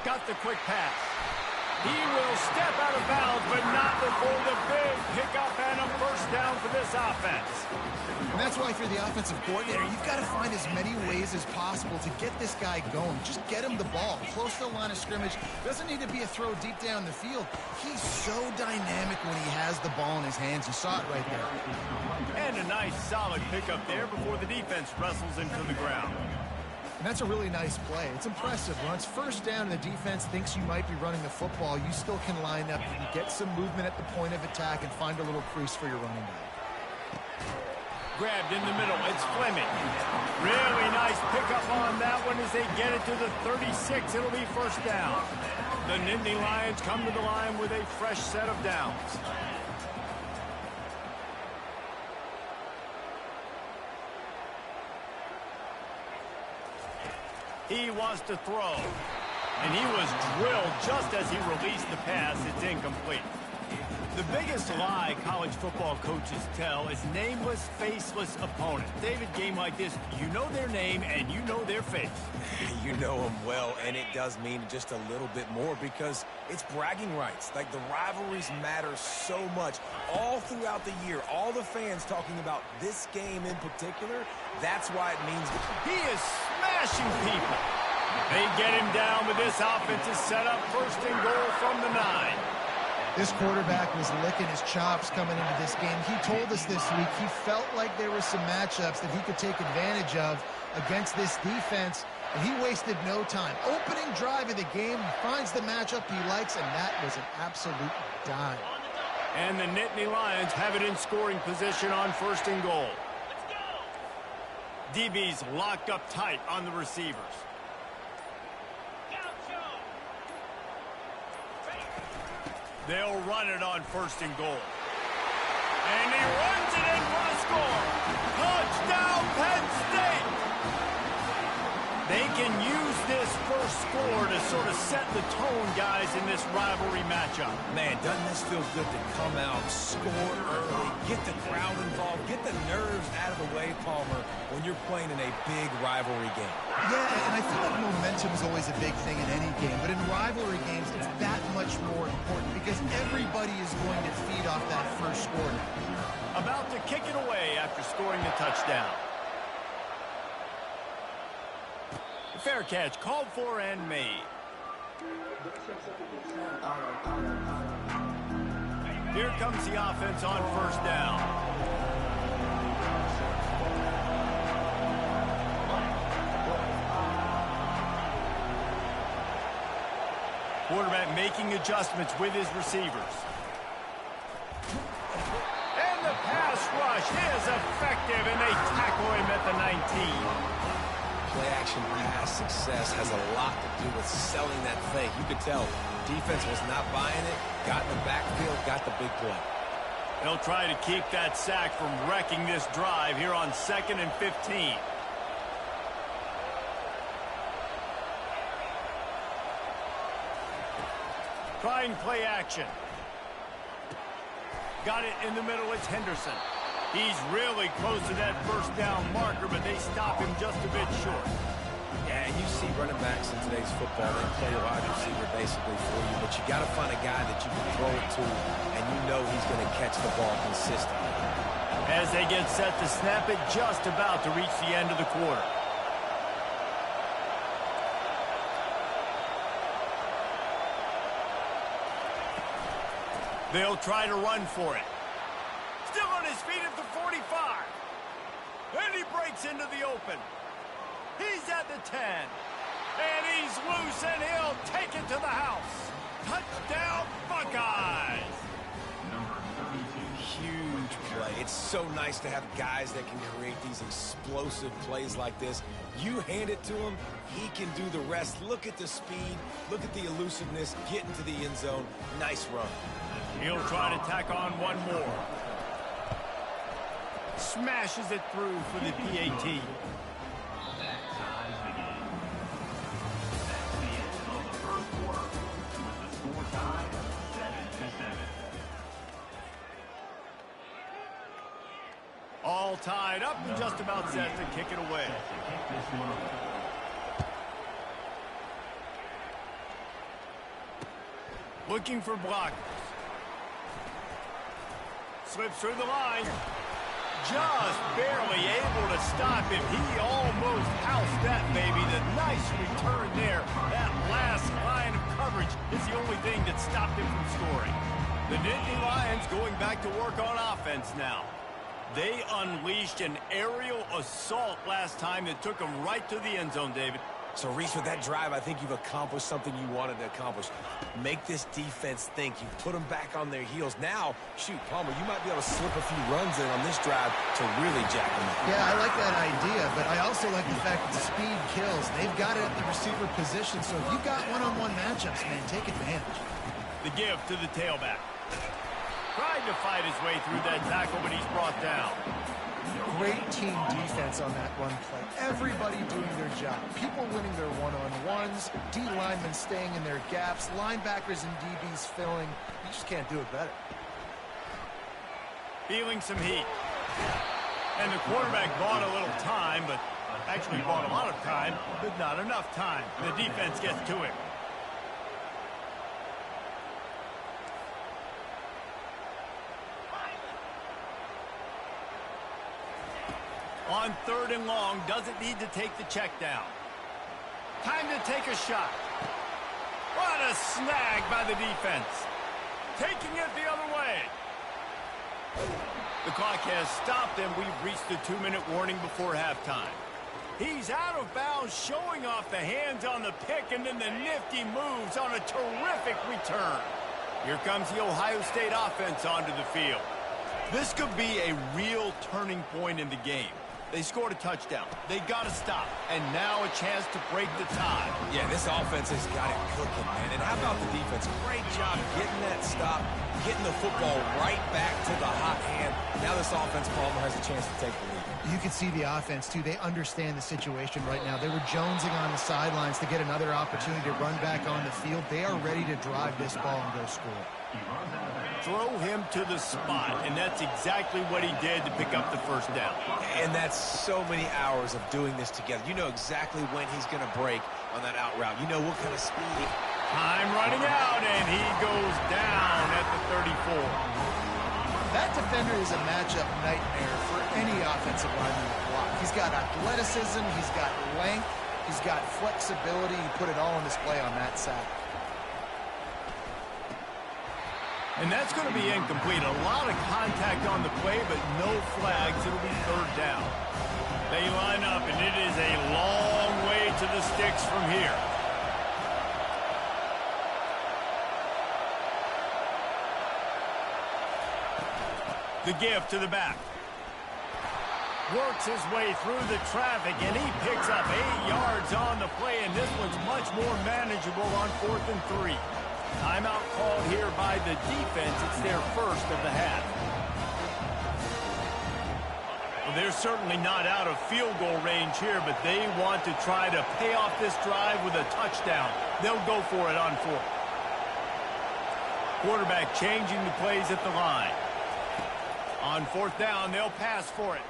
Got the quick pass. He will step out of bounds, but not before the big pickup and a first down for this offense. And that's why if you're the offensive coordinator, you've got to find as many ways as possible to get this guy going. Just get him the ball. Close to the line of scrimmage. Doesn't need to be a throw deep down the field. He's so dynamic when he has the ball in his hands. You saw it right there. And a nice solid pickup there before the defense wrestles into the ground. And that's a really nice play. It's impressive. When it's first down and the defense thinks you might be running the football, you still can line up. You can get some movement at the point of attack and find a little crease for your running back. Grabbed in the middle. It's Fleming. Really nice pickup on that one as they get it to the 36. It'll be first down. The Nittany Lions come to the line with a fresh set of downs. He wants to throw. And he was drilled just as he released the pass. It's incomplete. The biggest lie college football coaches tell is nameless, faceless opponents. David, game like this, you know their name and you know their face. You know them well, and it does mean just a little bit more because it's bragging rights. Like, the rivalries matter so much all throughout the year. All the fans talking about this game in particular, that's why it means he is smashing people. They get him down, but this offense is set up first and goal from the 9. This quarterback was licking his chops coming into this game. He told us this week he felt like there were some matchups that he could take advantage of against this defense, and he wasted no time. Opening drive of the game, he finds the matchup he likes, and that was an absolute dime. And the Nittany Lions have it in scoring position on first and goal. DB's locked up tight on the receivers. They'll run it on first and goal. And he runs it in for a score. Touchdown, Penn State! They can use this first score to sort of setting the tone, guys, in this rivalry matchup. Man, doesn't this feel good to come out, score early, get the crowd involved, get the nerves out of the way, Palmer, when you're playing in a big rivalry game? Yeah, and I feel like momentum is always a big thing in any game, but in rivalry games, it's that much more important because everybody is going to feed off that first score. About to kick it away after scoring the touchdown. Fair catch, called for and made. Here comes the offense on first down. Quarterback making adjustments with his receivers. And the pass rush is effective, and they tackle him at the 19. Play-action pass success has a lot to do with selling that fake. You could tell defense was not buying it, got in the backfield, got the big play. They'll try to keep that sack from wrecking this drive here on 2nd and 15. Trying play action. Got it in the middle, it's Henderson. He's really close to that first down marker, but they stop him just a bit short. Yeah, you see running backs in today's football, they play a wide receiver basically for you, but you got to find a guy that you can throw it to, and you know he's going to catch the ball consistently. As they get set to snap it, just about to reach the end of the quarter. They'll try to run for it. Still on his feet at the 45. And he breaks into the open. He's at the 10. And he's loose, and he'll take it to the house. Touchdown, Buckeyes! Huge play. It's so nice to have guys that can create these explosive plays like this. You hand it to him, he can do the rest. Look at the speed. Look at the elusiveness. Get into the end zone. Nice run. He'll try to tack on one more. Smashes it through for the PAT. All tied up and just about set to kick it away. Looking for blockers. Slips through the line. Just barely able to stop him. He almost housed that baby. The nice return there. That last line of coverage is the only thing that stopped him from scoring. The Nittany Lions going back to work on offense now. They unleashed an aerial assault last time that took them right to the end zone, David. So, Reese, with that drive, I think you've accomplished something you wanted to accomplish. Make this defense think. You've put them back on their heels. Now, shoot, Palmer, you might be able to slip a few runs in on this drive to really jack them up. Yeah, I like that idea, but I also like the fact that the speed kills. They've got it at the receiver position, so if you've got one-on-one matchups, man, take advantage. The give to the tailback. Tried to fight his way through that tackle, but he's brought down. Great team defense on that run play. Everybody doing their job. People winning their one-on-ones, D linemen staying in their gaps, linebackers and DBs filling. You just can't do it better. Feeling some heat. And the quarterback bought a little time, but actually bought a lot of time, but not enough time. The defense gets to him. On 3rd and long, doesn't need to take the check down. Time to take a shot. What a snag by the defense. Taking it the other way. The clock has stopped, and we've reached the 2-minute warning before halftime. He's out of bounds, showing off the hands on the pick, and then the nifty moves on a terrific return. Here comes the Ohio State offense onto the field. This could be a real turning point in the game. They scored a touchdown. They got to stop. And now a chance to break the tie. Yeah, this offense has got it cooking, man. And how about the defense? Great job getting that stop, getting the football right back to the hot hand. Now this offense, Palmer, has a chance to take the lead. You can see the offense, too. They understand the situation right now. They were jonesing on the sidelines to get another opportunity to run back on the field. They are ready to drive this ball and go score. Throw him to the spot, and that's exactly what he did to pick up the first down. And that's so many hours of doing this together. You know exactly when he's going to break on that out route. You know what kind of speed. Time running out, and he goes down at the 34. That defender is a matchup nightmare for any offensive lineman to block. He's got athleticism, he's got length, he's got flexibility. He put it all on display on that sack. And that's going to be incomplete. A lot of contact on the play, but no flags. It'll be third down. They line up, and it is a long way to the sticks from here. The give to the back. Works his way through the traffic, and he picks up 8 yards on the play, and this one's much more manageable on 4th and 3. Timeout called here by the defense. It's their first of the half. Well, they're certainly not out of field goal range here, but they want to try to pay off this drive with a touchdown. They'll go for it on 4th. Quarterback changing the plays at the line. On 4th down, they'll pass for it.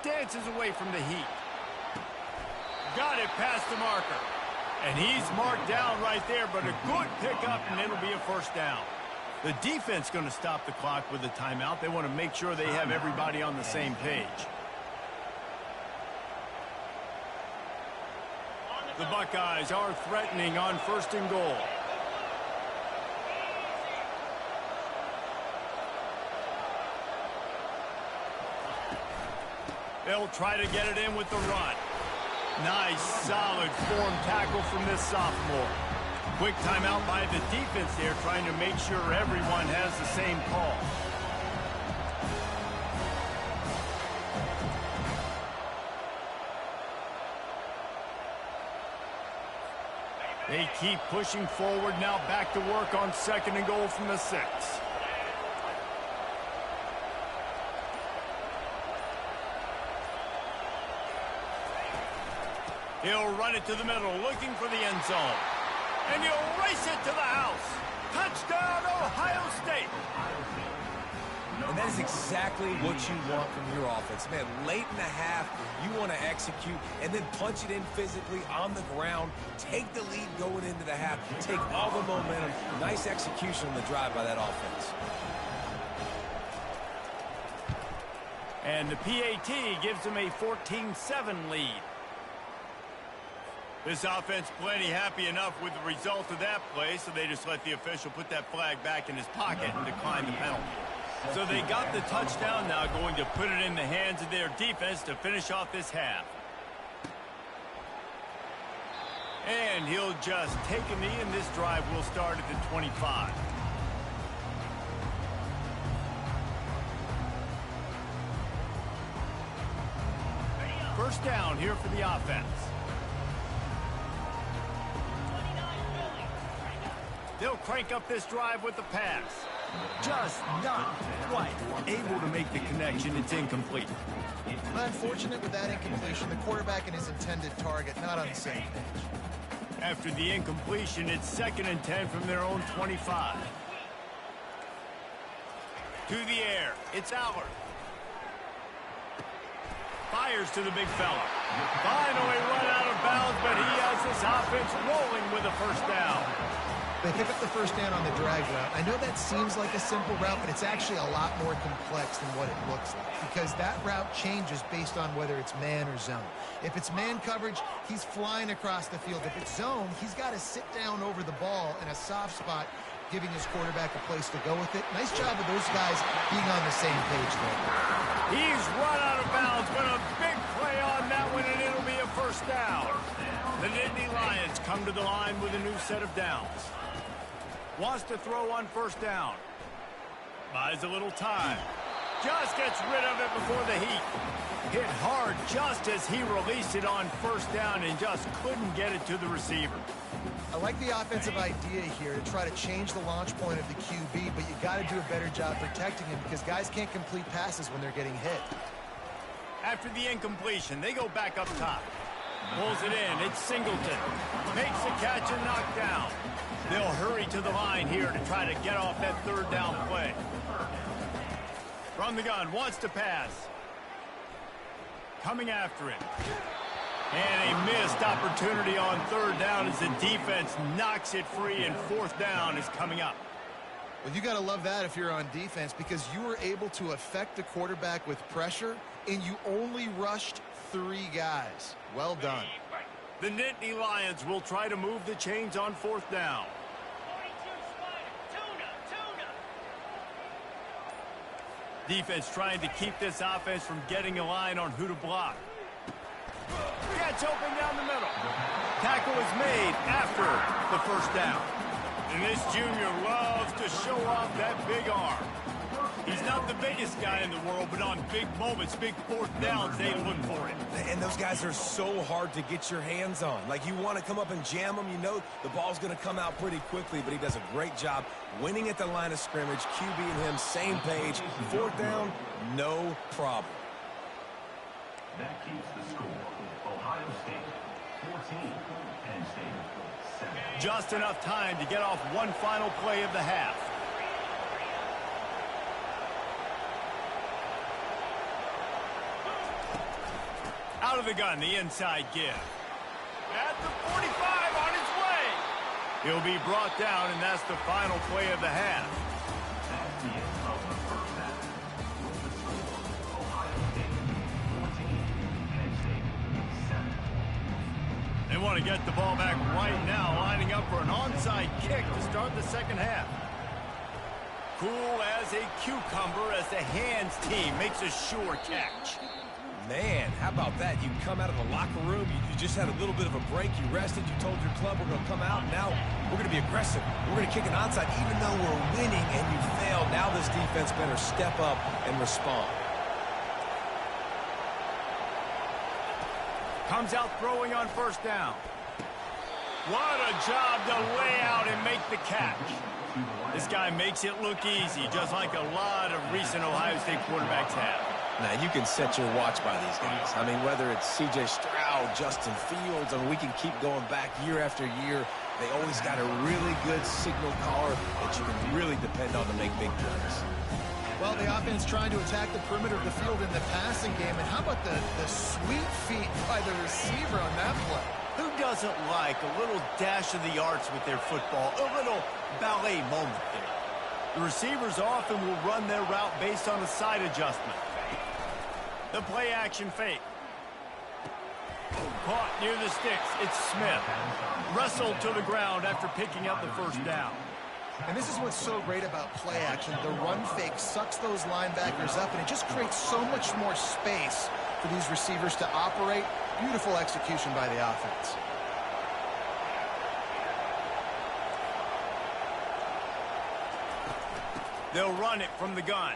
Dances away from the heat. Got it past the marker. And he's marked down right there, but a good pickup, and it'll be a first down. The defense going to stop the clock with a timeout. They want to make sure they have everybody on the same page. The Buckeyes are threatening on 1st and goal. They'll try to get it in with the run. Nice, solid form tackle from this sophomore. Quick timeout by the defense there, trying to make sure everyone has the same call. They keep pushing forward, now back to work on 2nd and goal from the 6. He'll run it to the middle, looking for the end zone. And he'll race it to the house. Touchdown, Ohio State. And that is exactly what you want from your offense. Man, late in the half, you want to execute and then punch it in physically on the ground. Take the lead going into the half. Take all the momentum. Nice execution on the drive by that offense. And the PAT gives them a 14-7 lead. This offense plenty happy enough with the result of that play, so they just let the official put that flag back in his pocket and decline the penalty. So they got the touchdown, now going to put it in the hands of their defense to finish off this half. And he'll just take a knee, and this drive will start at the 25. First down here for the offense. They'll crank up this drive with the pass. Just not quite able to make the connection. It's incomplete. Unfortunate with that incompletion. The quarterback and his intended target not on the same page. After the incompletion, it's 2nd and 10 from their own 25. To the air. It's Allard. Fires to the big fella. Finally run out of bounds, but he has this offense rolling with a first down. They pick up the first down on the drag route. I know that seems like a simple route, but it's actually a lot more complex than what it looks like because that route changes based on whether it's man or zone. If it's man coverage, he's flying across the field. If it's zone, he's got to sit down over the ball in a soft spot, giving his quarterback a place to go with it. Nice job of those guys being on the same page there. He's run out of bounds, but a big play on that one, and it'll be a first down. The Nittany Lions come to the line with a new set of downs. Wants to throw on first down. Buys a little time. Just gets rid of it before the heat. Hit hard just as he released it on first down and just couldn't get it to the receiver. I like the offensive idea here to try to change the launch point of the QB, but you got to do a better job protecting him because guys can't complete passes when they're getting hit. After the incompletion, they go back up top. Pulls it in. It's Singleton. Makes the catch and knocked down. They'll hurry to the line here to try to get off that third down play. From the gun, wants to pass. Coming after it. And a missed opportunity on third down as the defense knocks it free, and fourth down is coming up. Well, you got to love that if you're on defense because you were able to affect the quarterback with pressure, and you only rushed 3 guys. Well done. The Nittany Lions will try to move the chains on fourth down. Defense trying to keep this offense from getting a line on who to block. Gets open down the middle. Tackle is made after the first down. And this junior loves to show off that big arm. He's not the biggest guy in the world, but on big moments, big fourth downs, they look for it. And those guys are so hard to get your hands on. Like, you want to come up and jam them, you know the ball's going to come out pretty quickly, but he does a great job winning at the line of scrimmage. QB and him, same page. Fourth down, no problem. That keeps the score. Ohio State 14, Penn State 7. Just enough time to get off one final play of the half. Out of the gun, the inside give. At the 45, on his way. He'll be brought down, and that's the final play of the half. That's the end of the first half. With the score, Ohio State 14, Penn State 7. They want to get the ball back right now, lining up for an onside kick to start the second half. Cool as a cucumber as the hands team makes a sure catch. Man, how about that? You come out of the locker room, you just had a little bit of a break, you rested, you told your club we're going to come out, and now we're going to be aggressive. We're going to kick an onside even though we're winning and you failed. Now this defense better step up and respond. Comes out throwing on first down. What a job to lay out and make the catch. This guy makes it look easy, just like a lot of recent Ohio State quarterbacks have. Now, you can set your watch by these guys. I mean, whether it's C.J. Stroud, Justin Fields, I mean, we can keep going back year after year. They always got a really good signal caller that you can really depend on to make big plays. Well, the offense trying to attack the perimeter of the field in the passing game. And how about the sweet feet by the receiver on that play? Who doesn't like a little dash of the arts with their football, a little ballet moment there? The receivers often will run their route based on a side adjustment. The play-action fake. Caught near the sticks. It's Smith. Wrestled to the ground after picking up the first down. And this is what's so great about play action. The run fake sucks those linebackers up, and it just creates so much more space for these receivers to operate. Beautiful execution by the offense. They'll run it from the gun.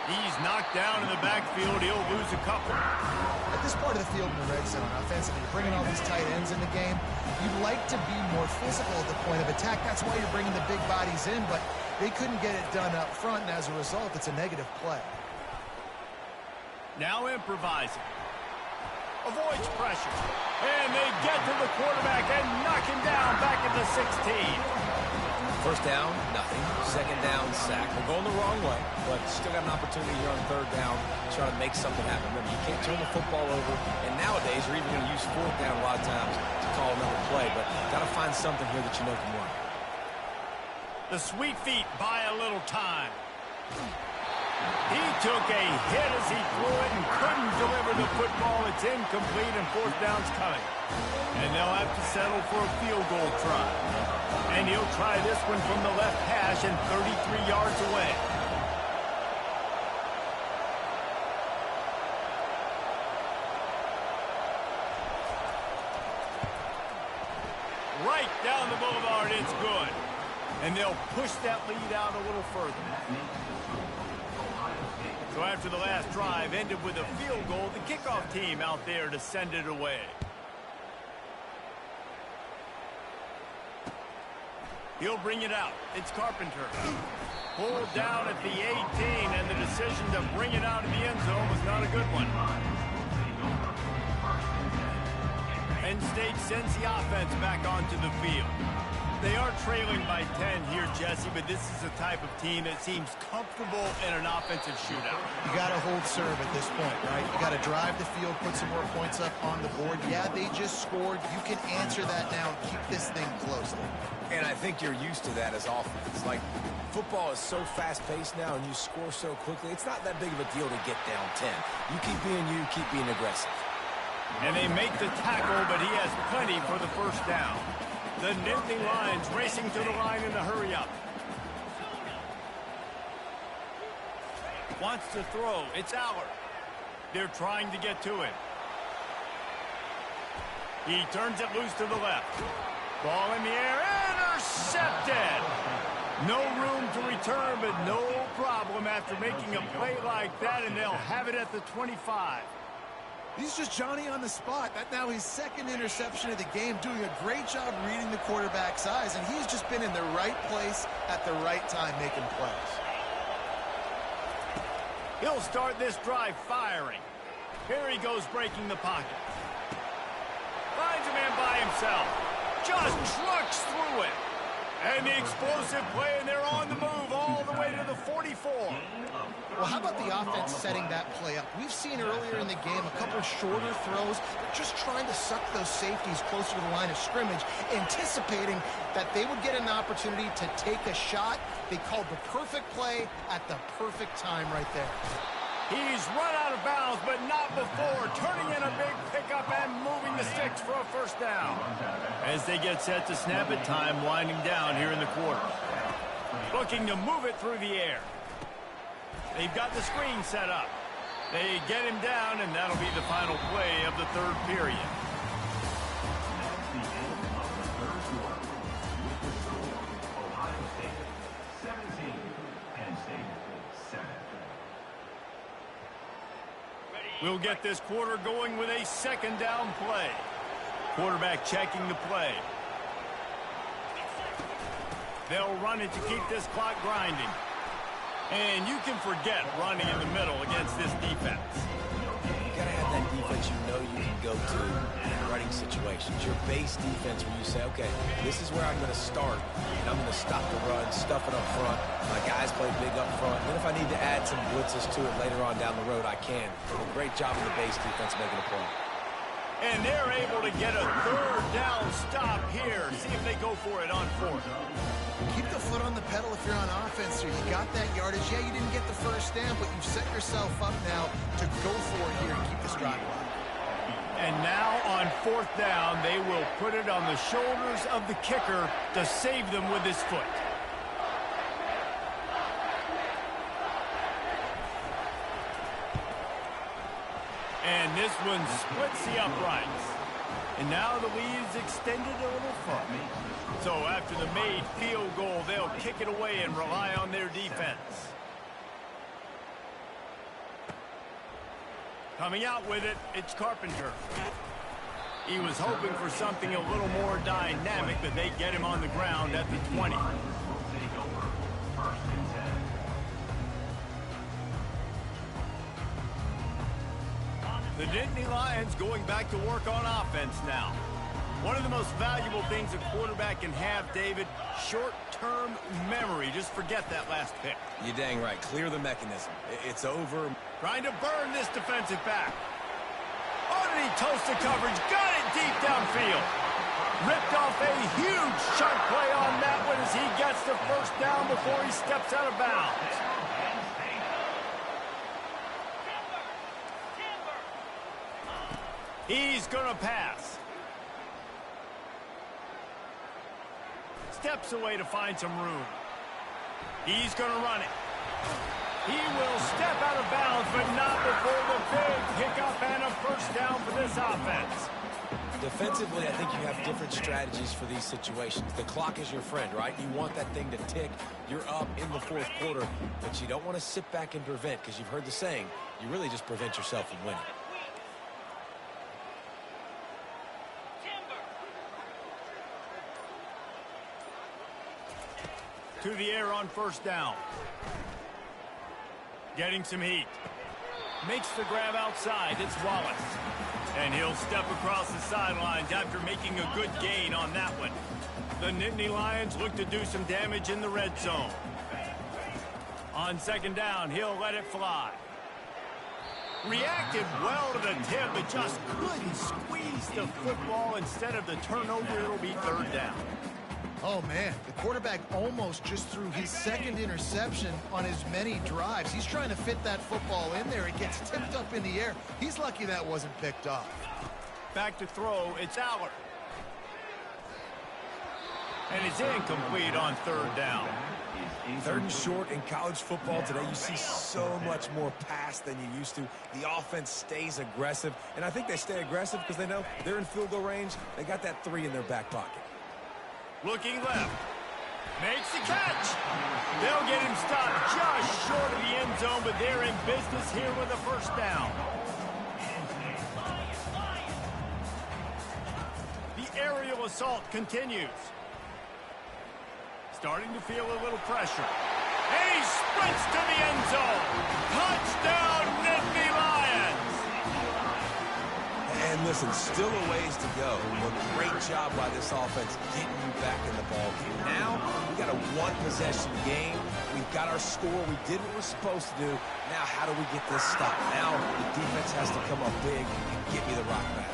He's knocked down in the backfield. He'll lose a couple. At this part of the field in the red zone, offensively, you're bringing all these tight ends in the game. You'd like to be more physical at the point of attack. That's why you're bringing the big bodies in, but they couldn't get it done up front, and as a result, it's a negative play. Now improvising. Avoids pressure. And they get to the quarterback and knock him down back at the 16. First down, nothing. Second down, sack. We're going the wrong way, but still got an opportunity here on third down to try to make something happen. Remember, you can't turn the football over, and nowadays you're even going to use fourth down a lot of times to call another play, but got to find something here that you know can work. The sweet feet buy a little time. He took a hit as he threw it and couldn't deliver the football. It's incomplete, and fourth down's coming. And they'll have to settle for a field goal try. And he'll try this one from the left hash and 33 yards away. Right down the boulevard, it's good. And they'll push that lead out a little further. So after the last drive ended with a field goal, the kickoff team out there to send it away. He'll bring it out. It's Carpenter. Pulled down at the 18, and the decision to bring it out of the end zone was not a good one. Penn State sends the offense back onto the field. They are trailing by 10 here, Jesse, but this is the type of team that seems comfortable in an offensive shootout. You got to hold serve at this point, right? You got to drive the field, put some more points up on the board. Yeah, they just scored. You can answer that now and keep this thing close. And I think you're used to that as offense. Like, football is so fast-paced now and you score so quickly, it's not that big of a deal to get down 10. You keep being aggressive. And they make the tackle, but he has plenty for the first down. The Nittany Lions racing to the line in the hurry-up. Wants to throw. It's Aller. They're trying to get to him. He turns it loose to the left. Ball in the air. Intercepted. No room to return, but no problem after making a play like that, and they'll have it at the 25. He's just Johnny on the spot. That now his second interception of the game, doing a great job reading the quarterback's eyes, and he's just been in the right place at the right time making plays. He'll start this drive firing. Here he goes breaking the pocket. Finds a man by himself. Just trucks through it. And the explosive play, and they're on the move all the way to the 44. Well, how about the offense setting that play up? We've seen earlier in the game a couple shorter throws. They're just trying to suck those safeties closer to the line of scrimmage, anticipating that they would get an opportunity to take a shot. They called the perfect play at the perfect time right there. He's run out of bounds, but not before. Turning in a big pickup and moving the sticks for a first down. As they get set to snap it, time winding down here in the quarter. Looking to move it through the air. They've got the screen set up. They get him down, and that'll be the final play of the third period. That's the end of the third quarter. With the score, Ohio State 17, Penn State 7. We'll get this quarter going with a second down play. Quarterback checking the play. They'll run it to keep this clock grinding. And you can forget running in the middle against this defense. You got to have that defense you know you can go to in running situations. Your base defense where you say, okay, this is where I'm going to start, and I'm going to stop the run, stuff it up front. My guys play big up front. Then if I need to add some blitzes to it later on down the road, I can. A great job in the base defense making a play. And they're able to get a third down stop here. See if they go for it on fourth. Keep the foot on the pedal if you're on offense here. You got that yardage. Yeah, you didn't get the first down, but you've set yourself up now to go for it here and keep this drive alive. And now on fourth down, they will put it on the shoulders of the kicker to save them with his foot. And this one splits the uprights. And now the lead's extended a little further. So after the made field goal, they'll kick it away and rely on their defense. Coming out with it, it's Carpenter. He was hoping for something a little more dynamic, but they get him on the ground at the 20. The Nittany Lions going back to work on offense now. One of the most valuable things a quarterback can have, David, short-term memory. Just forget that last pick. You're dang right. Clear the mechanism. It's over. Trying to burn this defensive back. Oh, did he toast the coverage? Got it deep downfield. Ripped off a huge chunk play on that one as he gets the first down before he steps out of bounds. He's going to pass. Steps away to find some room. He's going to run it. He will step out of bounds, but not before the big hiccup and a first down for this offense. Defensively, I think you have different strategies for these situations. The clock is your friend, right? You want that thing to tick. You're up in the fourth quarter, but you don't want to sit back and prevent, because you've heard the saying, you really just prevent yourself from winning. To the air on first down. Getting some heat. Makes the grab outside. It's Wallace. And he'll step across the sidelines after making a good gain on that one. The Nittany Lions look to do some damage in the red zone. On second down, he'll let it fly. Reacted well to the tip, but just couldn't squeeze the football. Instead of the turnover, it'll be third down. Oh, man, the quarterback almost just threw his second interception on as many drives. He's trying to fit that football in there. It gets tipped up in the air. He's lucky that wasn't picked off. Back to throw, it's Aller. And it's incomplete on third down. Third and short in college football today, you see so much more pass than you used to. The offense stays aggressive, and I think they stay aggressive because they know they're in field goal range. They got that 3 in their back pocket. Looking left. Makes the catch. They'll get him stopped just short of the end zone, but they're in business here with a first down. The aerial assault continues. Starting to feel a little pressure. And he sprints to the end zone. Touchdown, Nittany Lions. And listen, still a ways to go. But great job by this offense getting you back in the ball game. Now, we got a one-possession game. We've got our score. We did what we're supposed to do. Now, how do we get this stopped? Now, the defense has to come up big and get me the rock back.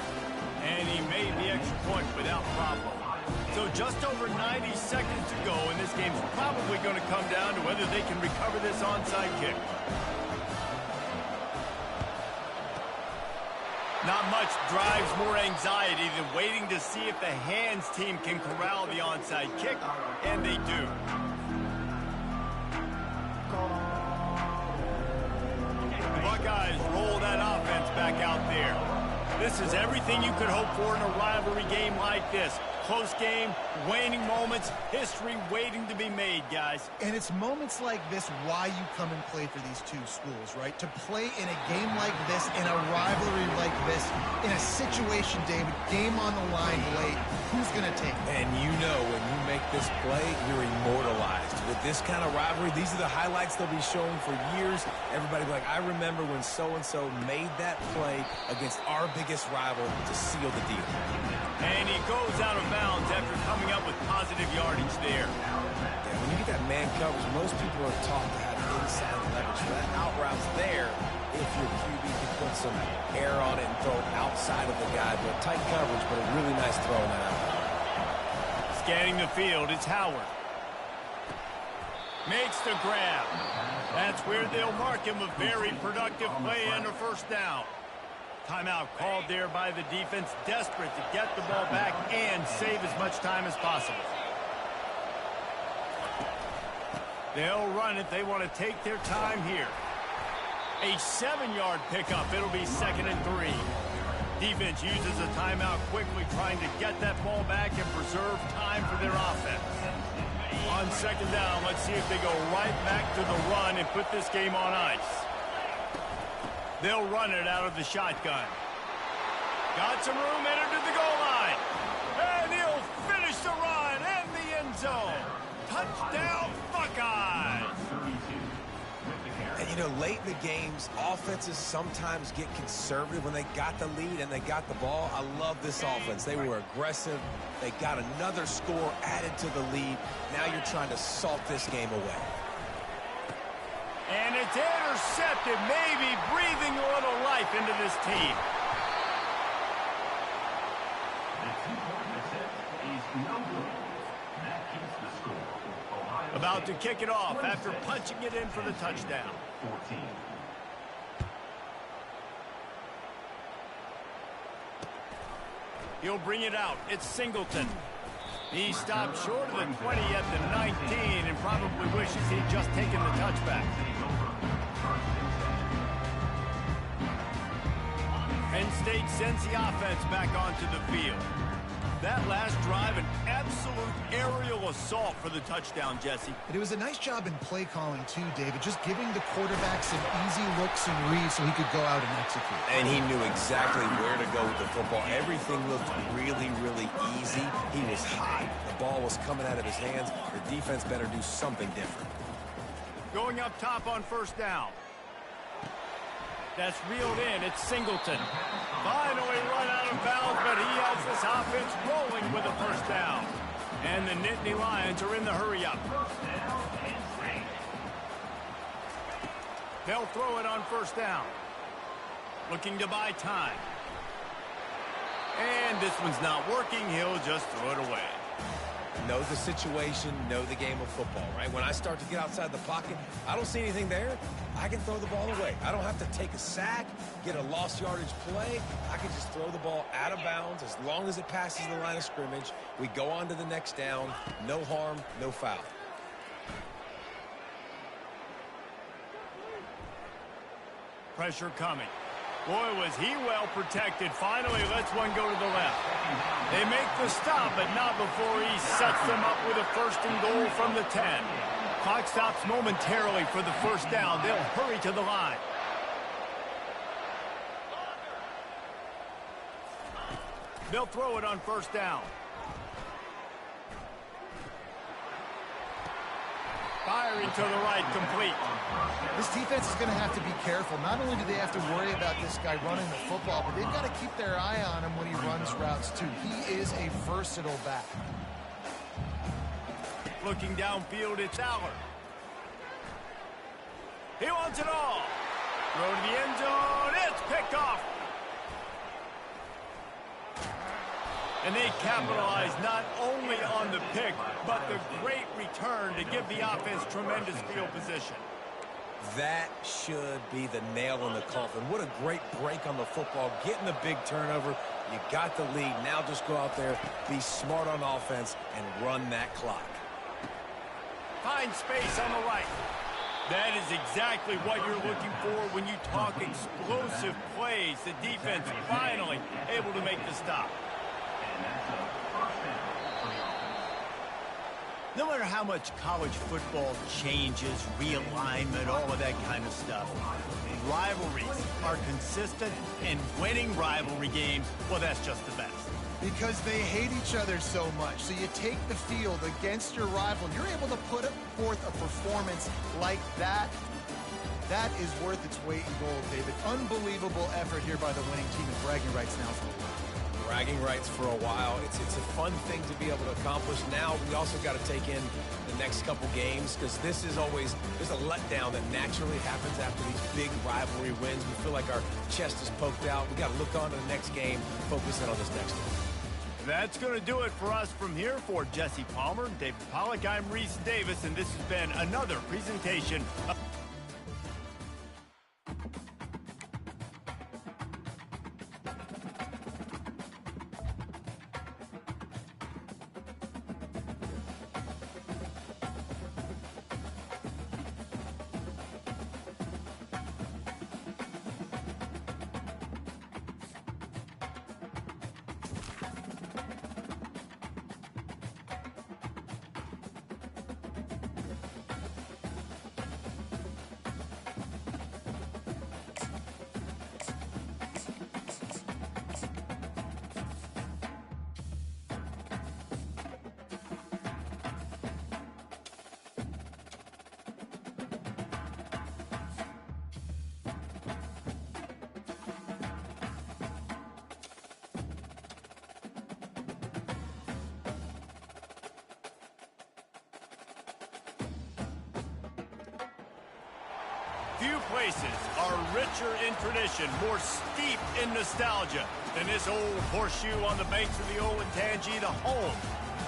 And he made the extra point without problem. So just over 90 seconds to go, and this game's probably going to come down to whether they can recover this onside kick. Not much drives more anxiety than waiting to see if the hands team can corral the onside kick, and they do. The Buckeyes roll that offense back out there. This is everything you could hope for in a rivalry game like this. Close game, waning moments, history waiting to be made, guys. And it's moments like this why you come and play for these two schools, right? To play in a game like this, in a rivalry like this, in a situation, David, game on the line late, who's going to take it? And you know when you make this play, you're immortalized. With this kind of rivalry, these are the highlights they'll be showing for years. Everybody will be like, I remember when so-and-so made that play against our biggest rival to seal the deal. And he goes out of bounds after coming up with positive yardage there. Yeah, when you get that man coverage, most people are taught to have inside leverage. For that out route's there if your QB can put some air on it and throw it outside of the guy. But tight coverage, but a really nice throw in that out. Scanning the field, it's Howard. Makes the grab. That's where they'll mark him a very productive play and a first down. Timeout called there by the defense, desperate to get the ball back and save as much time as possible. They'll run it. They want to take their time here. A 7-yard pickup. It'll be 2nd and 3. Defense uses a timeout quickly, trying to get that ball back and preserve time for their offense. On second down, let's see if they go right back to the run and put this game on ice. They'll run it out of the shotgun. Got some room, entered to the goal line. And he'll finish the run in the end zone. Touchdown, Buckeyes! And, you know, late in the games, offenses sometimes get conservative when they got the lead and they got the ball. I love this offense. They were aggressive. They got another score added to the lead. Now you're trying to salt this game away. And it's intercepted, maybe breathing a little life into this team. The two-point assist is no good. That keeps the score. Ohio About State to kick it off after punching it in for the touchdown. 14. He'll bring it out. It's Singleton. He stopped short of the 20 at the 19 and probably wishes he'd just taken the touchback. And State sends the offense back onto the field. That last drive, an absolute aerial assault for the touchdown, Jesse. And it was a nice job in play calling too, David, just giving the quarterback some easy looks and reads so he could go out and execute. And he knew exactly where to go with the football. Everything looked really, really easy. He was hot. The ball was coming out of his hands. The defense better do something different. Going up top on first down. That's reeled in. It's Singleton. Finally run out of bounds, but he has this offense rolling with a first down. And the Nittany Lions are in the hurry-up. They'll throw it on first down. Looking to buy time. And this one's not working. He'll just throw it away. Know the situation, know the game of football, right? When I start to get outside the pocket, I don't see anything there. I can throw the ball away. I don't have to take a sack, get a lost yardage play. I can just throw the ball out of bounds as long as it passes the line of scrimmage. We go on to the next down. No harm, no foul. Pressure coming. Boy, was he well protected. Finally lets one go to the left. They make the stop, but not before he sets them up with a first and goal from the 10. Clock stops momentarily for the first down. They'll hurry to the line. They'll throw it on first down. Firing to the right, complete. This defense is going to have to be careful. Not only do they have to worry about this guy running the football, but they've got to keep their eye on him when he runs routes too. He is a versatile back. Looking downfield, it's Aller. He wants it all. Throw to the end zone. It's picked off. And they capitalize not only on the pick, but the great return to give the offense tremendous field position. That should be the nail in the coffin. What a great break on the football. Getting the big turnover. You got the lead. Now just go out there, be smart on offense, and run that clock. Find space on the right. That is exactly what you're looking for when you talk explosive plays. The defense finally able to make the stop. No matter how much college football changes, realignment, all of that kind of stuff, rivalries are consistent, and winning rivalry games, well, that's just the best. Because they hate each other so much. So you take the field against your rival, you're able to put forth a performance like that. That is worth its weight in gold, David. Unbelievable effort here by the winning team, and bragging rights now for a while. Bragging rights for a while. It's a fun thing to be able to accomplish. Now we also got to take in the next couple games, because this is always, there's a letdown that naturally happens after these big rivalry wins. We feel like our chest is poked out. We got to look on to the next game, focus in on this next one. That's going to do it for us from here. For Jesse Palmer, David Pollack, I'm Reese Davis, and this has been another presentation of few places are richer in tradition, more steep in nostalgia than this old horseshoe on the banks of the Olentangy, the home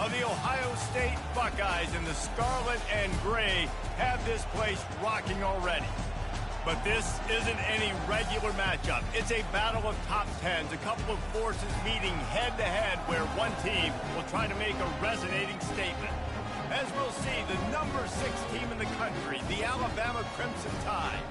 of the Ohio State Buckeyes, and the scarlet and gray have this place rocking already. But this isn't any regular matchup. It's a battle of top tens, a couple of forces meeting head-to-head where one team will try to make a resonating statement. As we'll see, the number 6 team in the country, the Alabama Crimson Tide,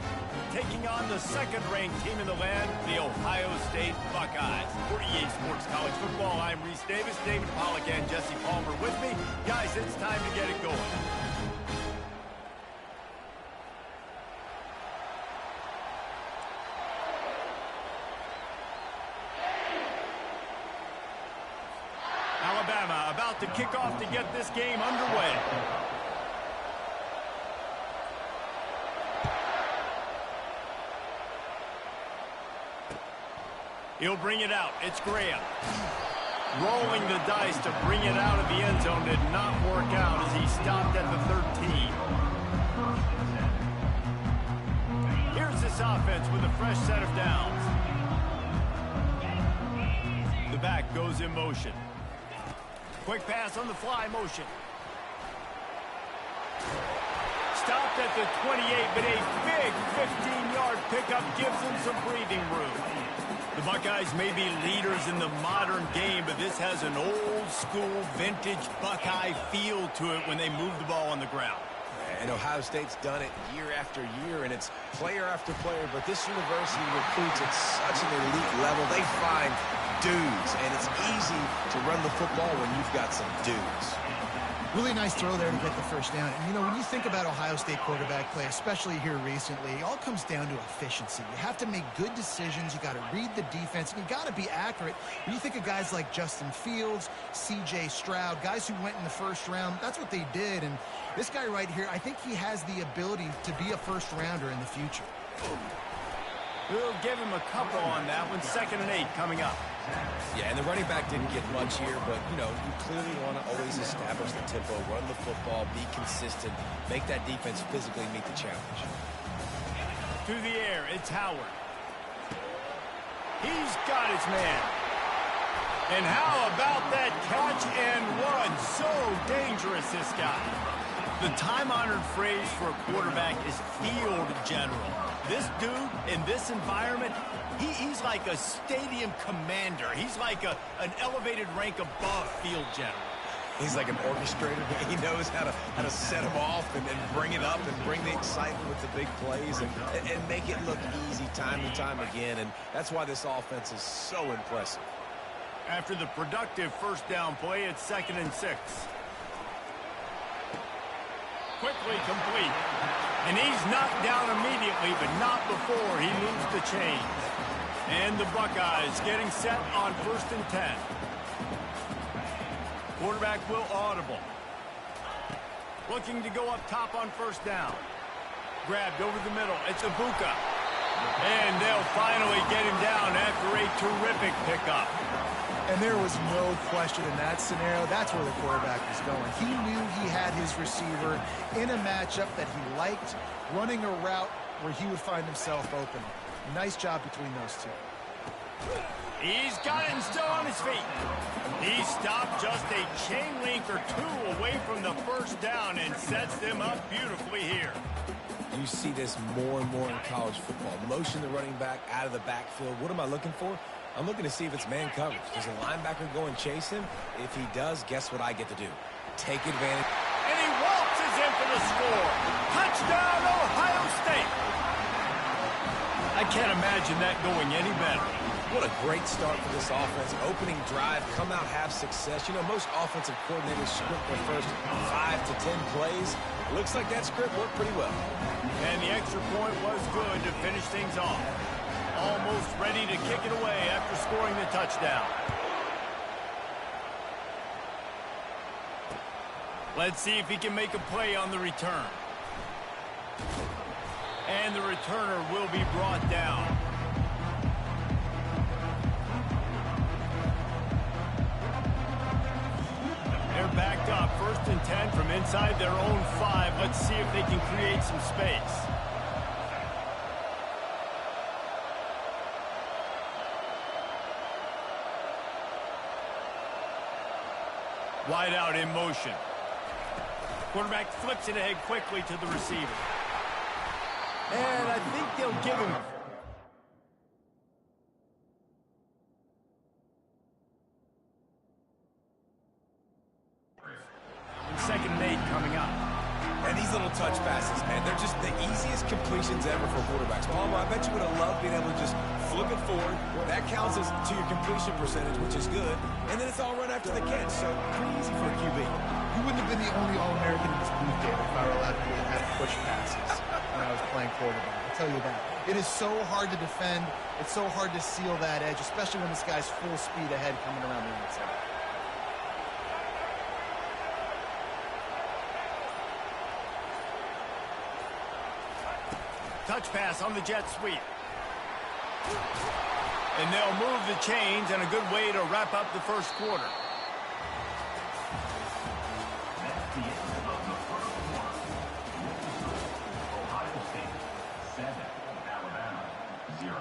taking on the second-ranked team in the land, the Ohio State Buckeyes. For EA Sports College Football, I'm Reese Davis, David Pollack, and Jesse Palmer with me. Guys, it's time to get it going. Alabama about to kick off to get this game underway. He'll bring it out. It's Graham. Rolling the dice to bring it out of the end zone did not work out as he stopped at the 13. Here's this offense with a fresh set of downs. The back goes in motion. Quick pass on the fly motion. Stopped at the 28, but a big 15-yard pickup gives him some breathing room. The Buckeyes may be leaders in the modern game, but this has an old-school, vintage Buckeye feel to it when they move the ball on the ground. And Ohio State's done it year after year, and it's player after player, but this university recruits at such an elite level. They find dudes, and it's easy to run the football when you've got some dudes. Really nice throw there to get the first down. And, you know, when you think about Ohio State quarterback play, especially here recently, it all comes down to efficiency. You have to make good decisions. You got to read the defense, and you got to be accurate. When you think of guys like Justin Fields, C.J. Stroud, guys who went in the first round, that's what they did. And this guy right here, I think he has the ability to be a first-rounder in the future. We'll give him a couple on that one. 2nd and 8 coming up. Yeah, and the running back didn't get much here, but, you know, you clearly want to always establish the tempo, run the football, be consistent, make that defense physically meet the challenge. Through the air, it's Howard. He's got his man. And how about that catch and run? So dangerous, this guy. The time-honored phrase for a quarterback is field general. This dude, in this environment, he's like a stadium commander. He's like an elevated rank above field general. He's like an orchestrator. He knows how to set him off and bring it up and bring the excitement with the big plays and make it look easy time and time again. And that's why this offense is so impressive. After the productive first down play, it's 2nd and 6. Quickly complete. And he's knocked down immediately, but not before he moves the chains. And the Buckeyes getting set on 1st and 10. Quarterback will audible. Looking to go up top on 1st down. Grabbed over the middle. It's Ibuka. And they'll finally get him down after a terrific pickup. And there was no question in that scenario. That's where the quarterback was going. He knew he had his receiver in a matchup that he liked, running a route where he would find himself open. Nice job between those two. He's got it and still on his feet. He stopped just a chain link or two away from the first down and sets them up beautifully here. You see this more and more in college football. Motion the running back out of the backfield. What am I looking for? I'm looking to see if it's man coverage. Does a linebacker go and chase him? If he does, guess what I get to do? Take advantage. And he waltzes in for the score. Touchdown, Ohio State. I can't imagine that going any better. What a great start for this offense. Opening drive, come out, have success. You know, most offensive coordinators script their first 5 to 10 plays. It looks like that script worked pretty well. And the extra point was good to finish things off. Almost ready to kick it away after scoring the touchdown. Let's see if he can make a play on the return. And the returner will be brought down. They're backed up. 1st and 10 from inside their own 5. Let's see if they can create some space. Wide out in motion. Quarterback flips it ahead quickly to the receiver. And I think they'll give him... 2nd and 8 little touch passes, man, they're just the easiest completions ever for quarterbacks. Palmer, I bet you would have loved being able to just flip it forward. That counts as to your completion percentage, which is good. And then it's all run after the catch, so pretty easy for a QB. You wouldn't have been the only All-American in this booth, David, if I were allowed to have push passes when I was playing quarterback. I'll tell you that. It is so hard to defend. It's so hard to seal that edge, especially when this guy's full speed ahead coming around the outside. Touch pass on the jet sweep. And they'll move the chains, and a good way to wrap up the first quarter. That's the end of the first quarter. Ohio State 7, Alabama 0.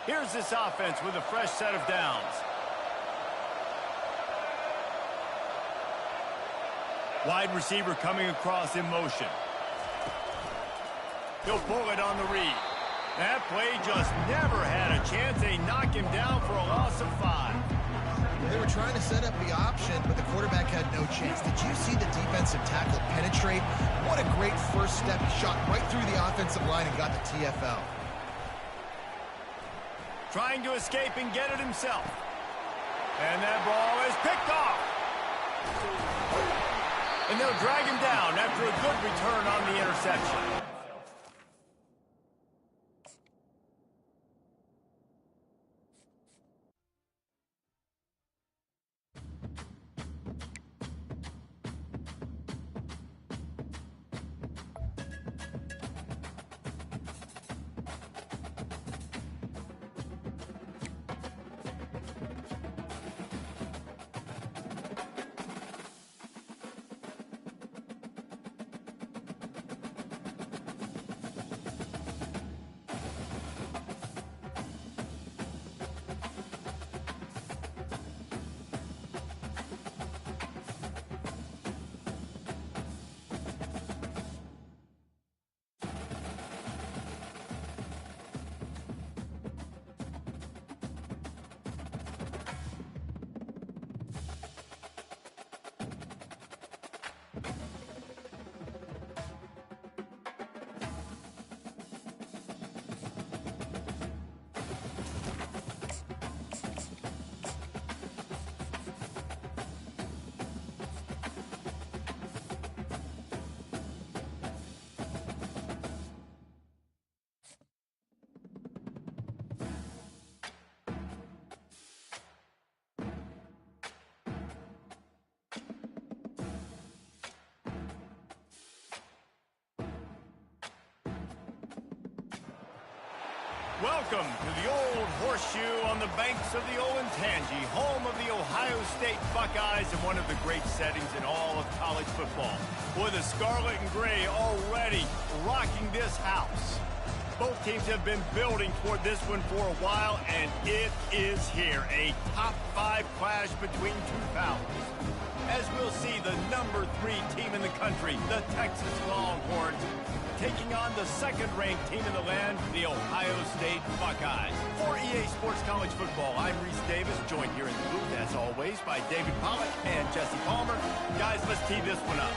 Here's this offense with a fresh set of downs. Wide receiver coming across in motion. He'll pull it on the read. That play just never had a chance. They knock him down for a loss of 5. They were trying to set up the option, but the quarterback had no chance. Did you see the defensive tackle penetrate? What a great first step. He shot right through the offensive line and got the TFL. Trying to escape and get it himself. And that ball is picked off. And they'll drag him down after a good return on the interception. Welcome to the old horseshoe on the banks of the Olentangy, home of the Ohio State Buckeyes and one of the great settings in all of college football. Boy, the scarlet and gray already rocking this house. Both teams have been building toward this one for a while, and it is here. A top 5 clash between two powers. As we'll see, the number 3 team in the country, the Texas Longhorns, taking on the second-ranked team in the land, the Ohio State Buckeyes. For EA Sports College Football, I'm Reese Davis, joined here in the booth, as always, by David Pollack and Jesse Palmer. Guys, let's tee this one up.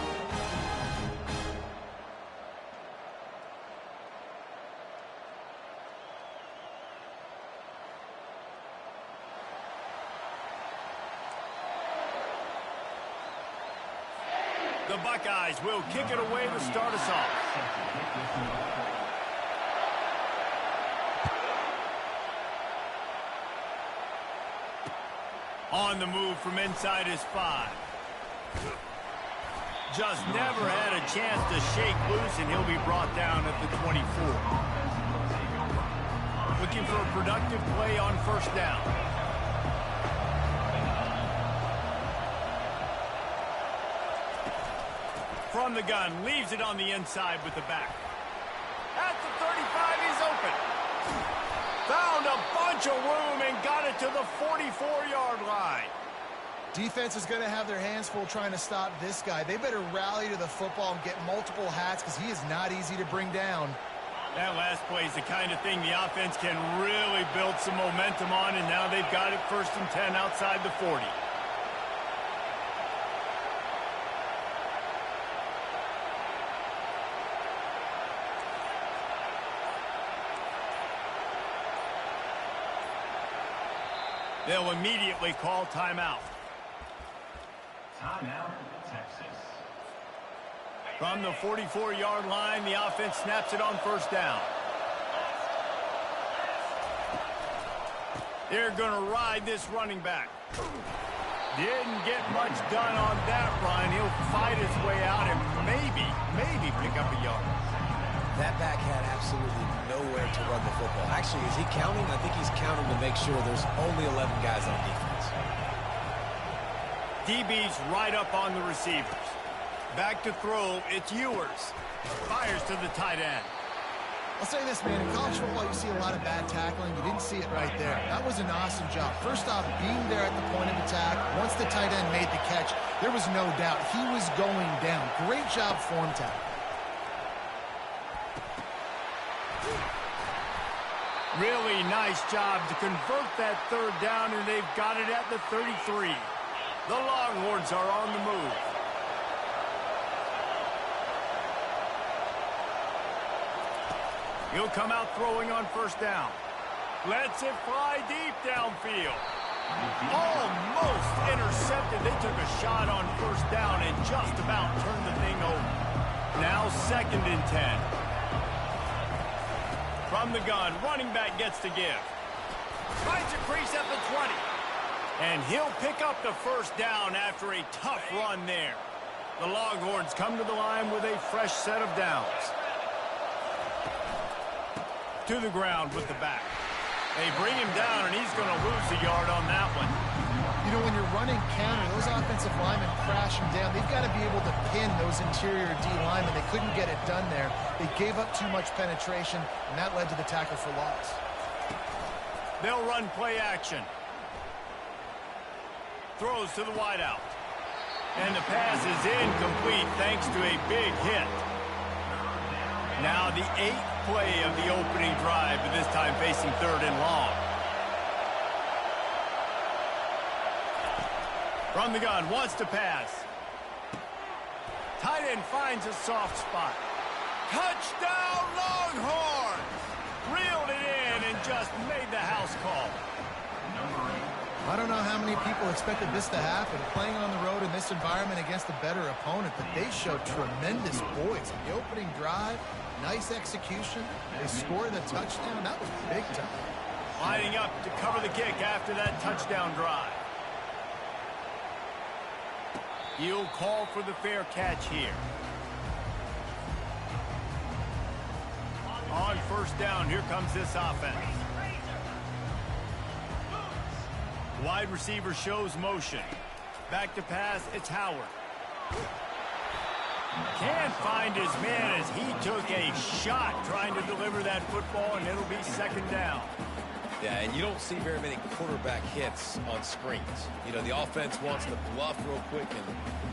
The Buckeyes will kick it away to start us off. On the move from inside his 5. Just never had a chance to shake loose, and he'll be brought down at the 24. Looking for a productive play on first down. From the gun, leaves it on the inside with the back. At the 35, he's open. Found a bunch of room and got it to the 44-yard line. Defense is going to have their hands full trying to stop this guy. They better rally to the football and get multiple hats because he is not easy to bring down. That last play is the kind of thing the offense can really build some momentum on, and now they've got it 1st and 10 outside the 40. They'll immediately call timeout. Timeout, Texas. From the 44-yard line, the offense snaps it on first down. They're going to ride this running back. Didn't get much done on that run. He'll fight his way out and maybe pick up a yard. That back had absolutely nowhere to run the football. Actually, is he counting? I think he's counting to make sure there's only 11 guys on defense. DB's right up on the receivers. Back to throw, it's Ewers. Fires to the tight end. I'll say this, man. In college football, you see a lot of bad tackling. You didn't see it right there. That was an awesome job. First off, being there at the point of attack. Once the tight end made the catch, there was no doubt he was going down. Great job form tackle. Really nice job to convert that third down, and they've got it at the 33. The Longhorns are on the move. He'll come out throwing on first down. Lets it fly deep downfield. Almost intercepted. They took a shot on first down and just about turned the thing over. Now 2nd and 10. From the gun, running back gets to give. Finds a crease at the 20. And he'll pick up the first down after a tough run there. The Longhorns come to the line with a fresh set of downs. To the ground with the back. They bring him down, and he's going to lose a yard on that one. You know, when you're running counter, those offensive linemen crashing down. They've got to be able to pin those interior D linemen. They couldn't get it done there. They gave up too much penetration, and that led to the tackle for loss. They'll run play action. Throws to the wideout. And the pass is incomplete thanks to a big hit. Now the 8th play of the opening drive, but this time facing 3rd and long. From the gun, wants to pass. Tight end finds a soft spot. Touchdown Longhorns! Reeled it in and just made the house call. I don't know how many people expected this to happen, playing on the road in this environment against a better opponent, but they showed tremendous poise. On the opening drive, nice execution. They scored a touchdown. That was big time. Lining up to cover the kick after that touchdown drive. He'll call for the fair catch here. On first down, here comes this offense. Wide receiver shows motion. Back to pass, it's Howard. Can't find his man as he took a shot trying to deliver that football, and it'll be 2nd down. Yeah, and you don't see very many quarterback hits on screens. You know, the offense wants to bluff real quick and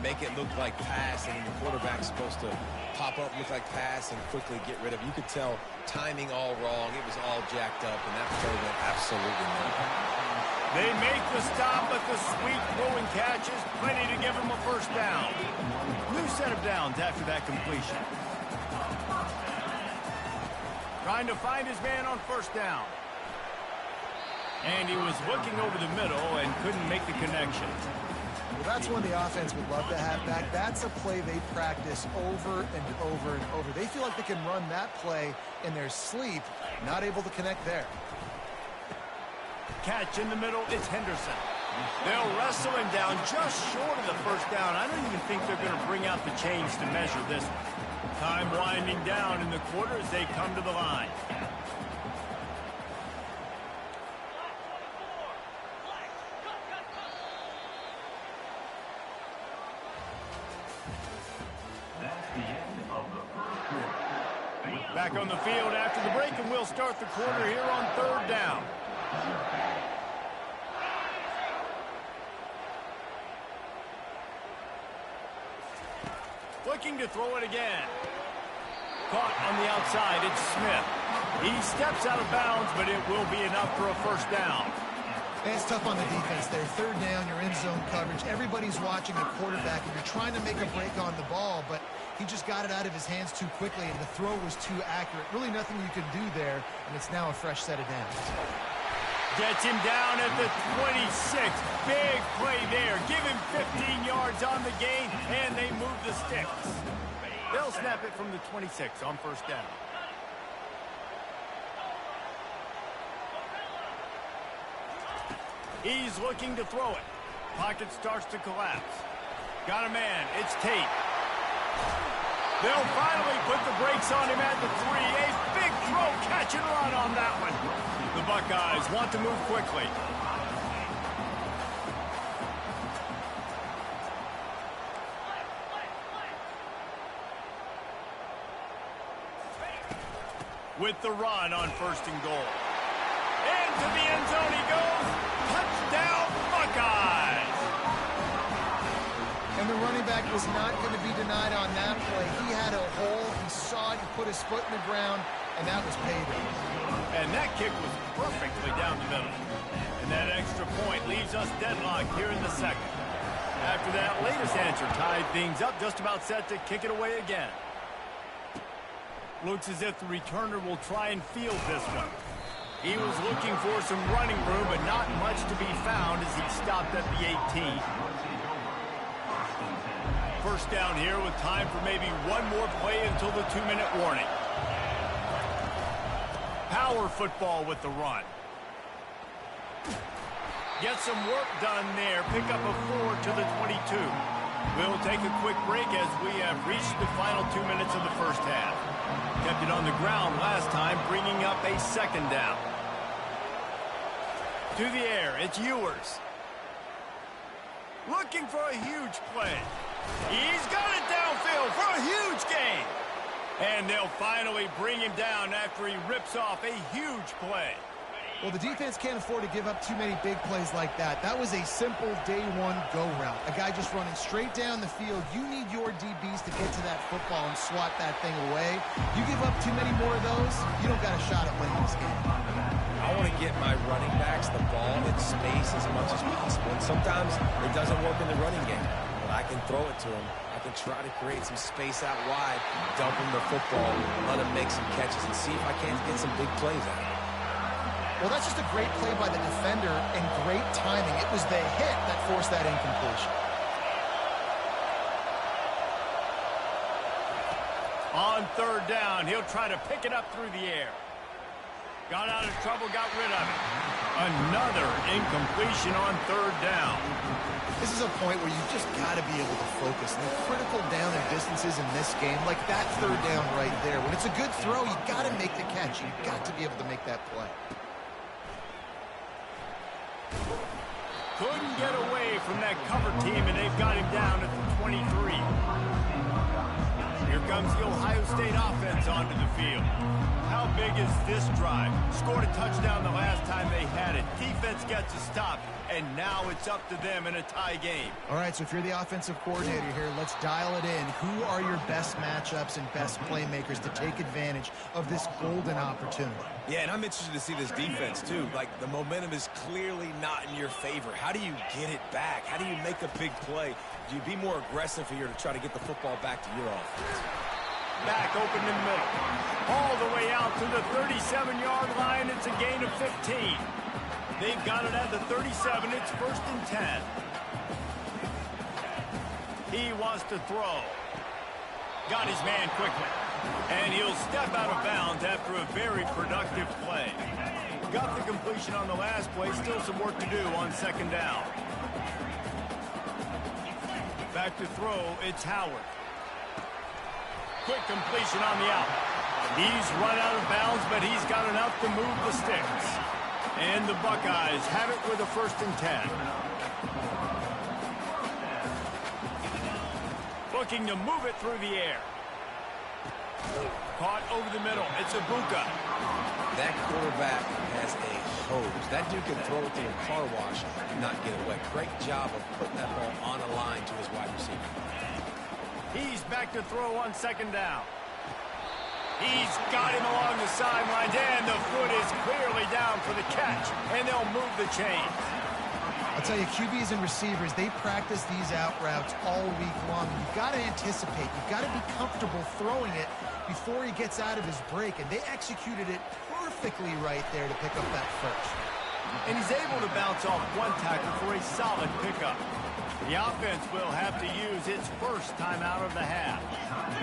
make it look like pass, and the quarterback's supposed to pop up, look like pass, and quickly get rid of it. You could tell timing all wrong. It was all jacked up, and that play went absolutely nowhere. They make the stop, but the sweet throwing catch is plenty to give them a first down. New set of downs after that completion. Trying to find his man on first down. And he was looking over the middle and couldn't make the connection. Well, that's one the offense would love to have back. That's a play they practice over and over and over. They feel like they can run that play in their sleep, not able to connect there. Catch in the middle, it's Henderson. They'll wrestle him down just short of the first down. I don't even think they're going to bring out the chains to measure this one. Time winding down in the quarter as they come to the line. That's the end of the first quarter. Back on the field after the break, and we'll start the quarter here on 3rd down. Looking to throw it again. Caught on the outside, it's Smith. He steps out of bounds, but it will be enough for a first down. And it's tough on the defense there. 3rd down, you're in zone coverage. Everybody's watching the quarterback, and you're trying to make a break on the ball, but he just got it out of his hands too quickly, and the throw was too accurate. Really nothing you can do there, and it's now a fresh set of downs. Gets him down at the 26. Big play there. Give him 15 yards on the gain, and they move the sticks. They'll snap it from the 26 on first down. He's looking to throw it. Pocket starts to collapse. Got a man. It's Tate. They'll finally put the brakes on him at the 3. A big throw, catch and run on that one. The Buckeyes want to move quickly. With the run on first and goal. Into the end zone he goes. Touchdown, Buckeyes! And the running back was not going to be denied on that play. He had a hole, he saw it, he put his foot in the ground, and that was payday. And that kick was perfectly down the middle. And that extra point leaves us deadlocked here in the second. After that latest answer tied things up, just about set to kick it away again. Looks as if the returner will try and field this one. He was looking for some running room, but not much to be found as he stopped at the 18. First down here with time for maybe one more play until the 2-minute warning. Power football with the run. Get some work done there. Pick up a 4 to the 22. We'll take a quick break as we have reached the final 2 minutes of the first half. Kept it on the ground last time, bringing up a second down. To the air, it's Ewers. Looking for a huge play. He's got it downfield for a huge gain. And they'll finally bring him down after he rips off a huge play. Well, the defense can't afford to give up too many big plays like that. That was a simple day one go route. A guy just running straight down the field. You need your DBs to get to that football and swat that thing away. You give up too many more of those, you don't got a shot at winning this game. I want to get my running backs the ball in space as much as possible. And sometimes it doesn't work in the running game. But I can throw it to him. I can try to create some space out wide, dump him the football, let him make some catches, and see if I can't get some big plays out of him. Well, that's just a great play by the defender and great timing. It was the hit that forced that incompletion. On third down, he'll try to pick it up through the air. Got out of trouble, got rid of it. Another incompletion on third down. This is a point where you just got to be able to focus. And the critical down and distances in this game, like that third down right there. When it's a good throw, you got to make the catch. You got to be able to make that play. Couldn't get away from that cover team, and they've got him down at the 23. Here comes the Ohio State offense onto the field. How big is this drive? Scored a touchdown the last time they had it. Defense gets a stop, and now it's up to them in a tie game. All right, so if you're the offensive coordinator here, let's dial it in. Who are your best matchups and best playmakers to take advantage of this golden opportunity? Yeah, and I'm interested to see this defense, too. Like, the momentum is clearly not in your favor. How do you get it back? How do you make a big play? Do you be more aggressive here to try to get the football back to your offense? Back open in the middle. All the way out to the 37-yard line. It's a gain of 15. They've got it at the 37. It's first and 10. He wants to throw. Got his man quickly. And he'll step out of bounds after a very productive play. Got the completion on the last play. Still some work to do on second down. Back to throw. It's Howard. Quick completion on the out. He's run out of bounds, but he's got enough to move the sticks. And the Buckeyes have it with a first and 10. Looking to move it through the air. Caught over the middle. It's Ibuka. That quarterback has a hose. That dude can throw it through a car wash and not get it wet. Great job of putting that ball on a line to his wide receiver. He's back to throw on second down. He's got him along the sidelines, and the foot is clearly down for the catch, and they'll move the chain. I'll tell you, QBs and receivers, they practice these out routes all week long. You've got to anticipate. You've got to be comfortable throwing it before he gets out of his break, and they executed it perfectly right there to pick up that first. and he's able to bounce off one tackle for a solid pickup. The offense will have to use its first timeout of the half.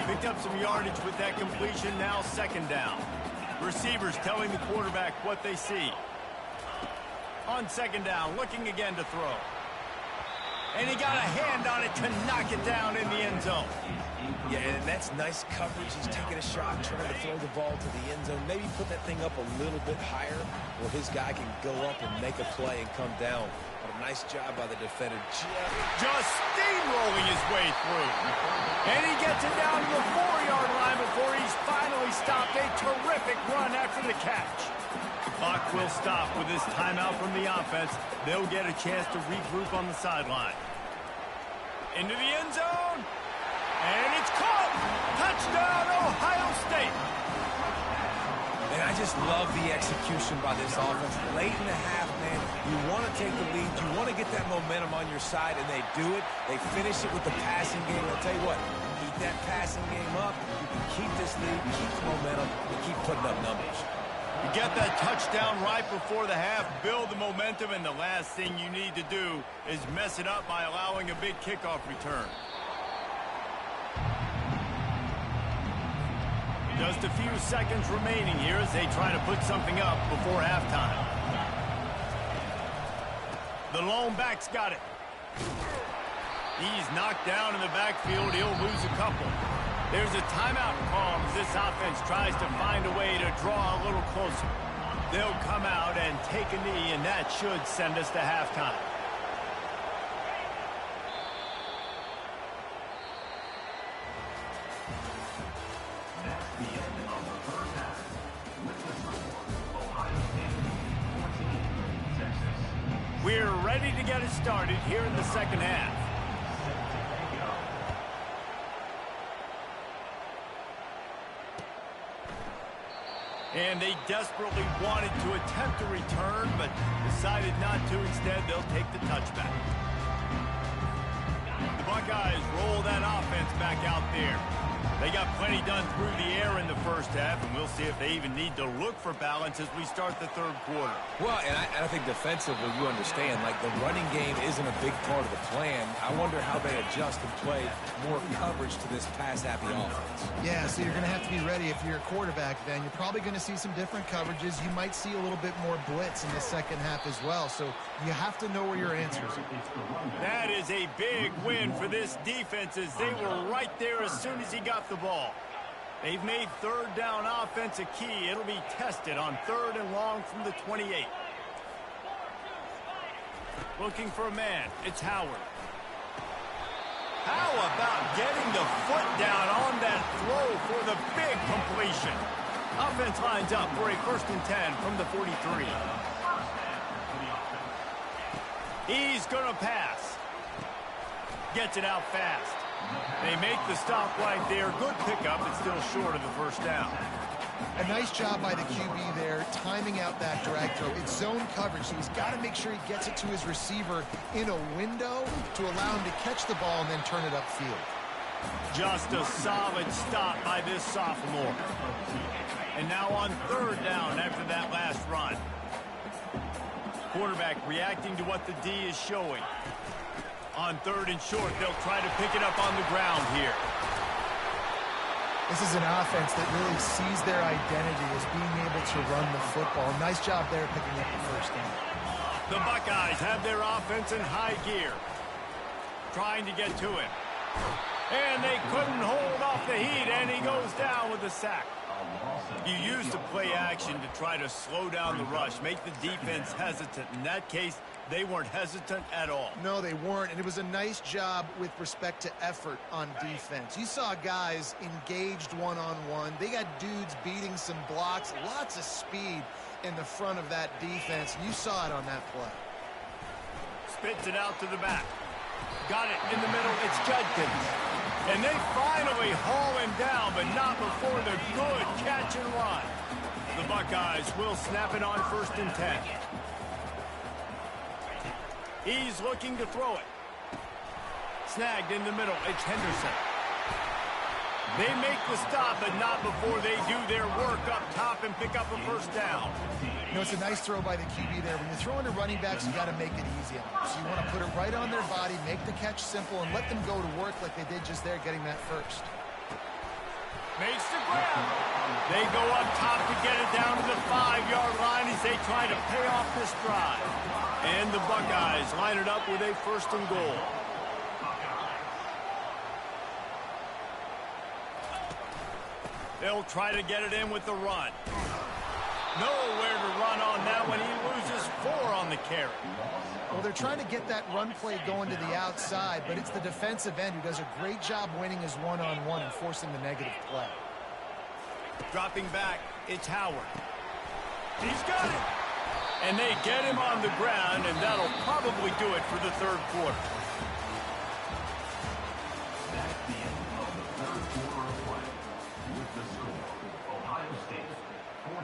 Picked up some yardage with that completion, now second down. Receivers telling the quarterback what they see. On second down, looking again to throw. And he got a hand on it to knock it down in the end zone. Yeah, and that's nice coverage. He's taking a shot, trying to throw the ball to the end zone. Maybe put that thing up a little bit higher where his guy can go up and make a play and come down. But a nice job by the defender. Just steamrolling his way through. And he gets it down to the 4-yard line before he's finally stopped. A terrific run after the catch. Clock will stop with this timeout from the offense. They'll get a chance to regroup on the sideline. Into the end zone. And it's caught. Touchdown, Ohio State. And I just love the execution by this offense. Late in the half, man, you want to take the lead. You want to get that momentum on your side, and they do it. They finish it with the passing game. And I'll tell you what, keep that passing game up. You can keep this lead, keep the momentum, and keep putting up numbers. You get that touchdown right before the half, build the momentum, and the last thing you need to do is mess it up by allowing a big kickoff return. Just a few seconds remaining here as they try to put something up before halftime. The lone back's got it. He's knocked down in the backfield. He'll lose a couple. There's a timeout call as this offense tries to find a way to draw a little closer. They'll come out and take a knee, and that should send us to halftime. That's the end of the first half. With the score, Ohio State 14, Texas. We're ready to get it started here in the second half. And they desperately wanted to attempt a return, but decided not to. Instead, they'll take the touchback. The Buckeyes roll that offense back out there. They got plenty done through the air in the first half, and we'll see if they even need to look for balance as we start the third quarter. Well, and I think defensively, you understand, like the running game isn't a big part of the plan. I wonder how they adjust and play more coverage to this pass-happy offense. Yeah, so you're going to have to be ready if you're a quarterback then. You're probably going to see some different coverages. You might see a little bit more blitz in the second half as well, so you have to know where your answers are. That is a big win for this defense as they were right there as soon as he got the ball. They've made third down offense a key. It'll be tested on 3rd and long from the 28. Looking for a man. It's Howard. How about getting the foot down on that throw for the big completion? Offense lines up for a 1st and 10 from the 43. He's going to pass. Gets it out fast. They make the stop right there. Good pickup. It's still short of the 1st down. A nice job by the QB there, timing out that drag throw. It's zone coverage, so he's got to make sure he gets it to his receiver in a window to allow him to catch the ball and then turn it upfield. Just a solid stop by this sophomore. And now on 3rd down after that last run. Quarterback reacting to what the D is showing. On 3rd and short, they'll try to pick it up on the ground here. This is an offense that really sees their identity as being able to run the football. Nice job there picking up the 1st down. The Buckeyes have their offense in high gear. Trying to get to him. And they couldn't hold off the heat, and he goes down with a sack. You use the play action to try to slow down the rush, make the defense hesitant. In that case, they weren't hesitant at all. No, they weren't, and it was a nice job with respect to effort on defense. You saw guys engaged one-on-one. They got dudes beating some blocks, lots of speed in the front of that defense. You saw it on that play. Spits it out to the back. Got it in the middle. It's Judkins. And they finally haul him down, but not before the good catch and run. The Buckeyes will snap it on 1st and 10. He's looking to throw it. Snagged in the middle. It's Henderson. They make the stop, but not before they do their work up top and pick up a first down. You know, it's a nice throw by the QB there. When you're throwing to running backs, you got to make it easy on them. So you want to put it right on their body, make the catch simple, and let them go to work like they did just there, getting that first. Makes the grab. They go up top to get it down to the 5-yard line as they try to pay off this drive. And the Buckeyes line it up with a first and goal. They'll try to get it in with the run. Nowhere to run on that one. He loses 4 on the carry. Well, they're trying to get that run play going to the outside, but it's the defensive end who does a great job winning his one-on-one and forcing the negative play. Dropping back, it's Howard. He's got it. And they get him on the ground, and that'll probably do it for the third quarter. That's the end of the third quarter of play. With the score, Ohio State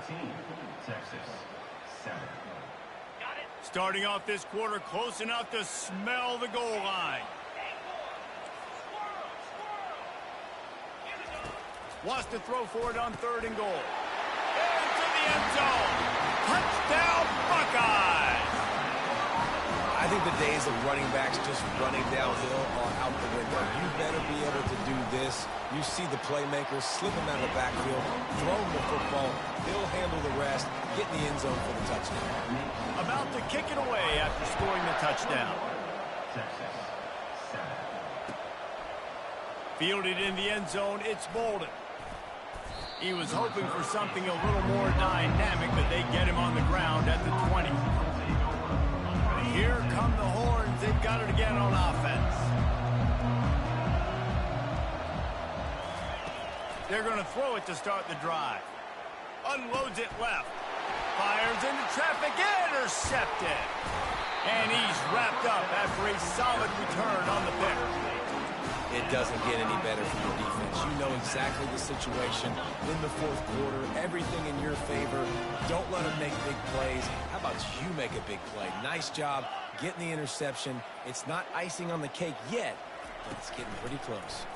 14, Texas 7. Starting off this quarter close enough to smell the goal line. Wants to throw for it on 3rd and goal. Into the end zone. Touchdown, Buckeyes! I think the days of running backs just running downhill are out the window. You better be able to do this. You see the playmakers slip him out of the backfield, throw him the football, he'll handle the rest, get in the end zone for the touchdown. About to kick it away after scoring the touchdown. Texas 7. Fielded in the end zone, it's Bolden. He was hoping for something a little more dynamic, but they get him on the ground at the 20. Here come the horns. They've got it again on offense. They're going to throw it to start the drive. Unloads it left. Fires into traffic. Intercepted. And he's wrapped up after a solid return on the pick. It doesn't get any better for your defense. You know exactly the situation in the fourth quarter. Everything in your favor. Don't let them make big plays. How about you make a big play? Nice job getting the interception. It's not icing on the cake yet, but it's getting pretty close.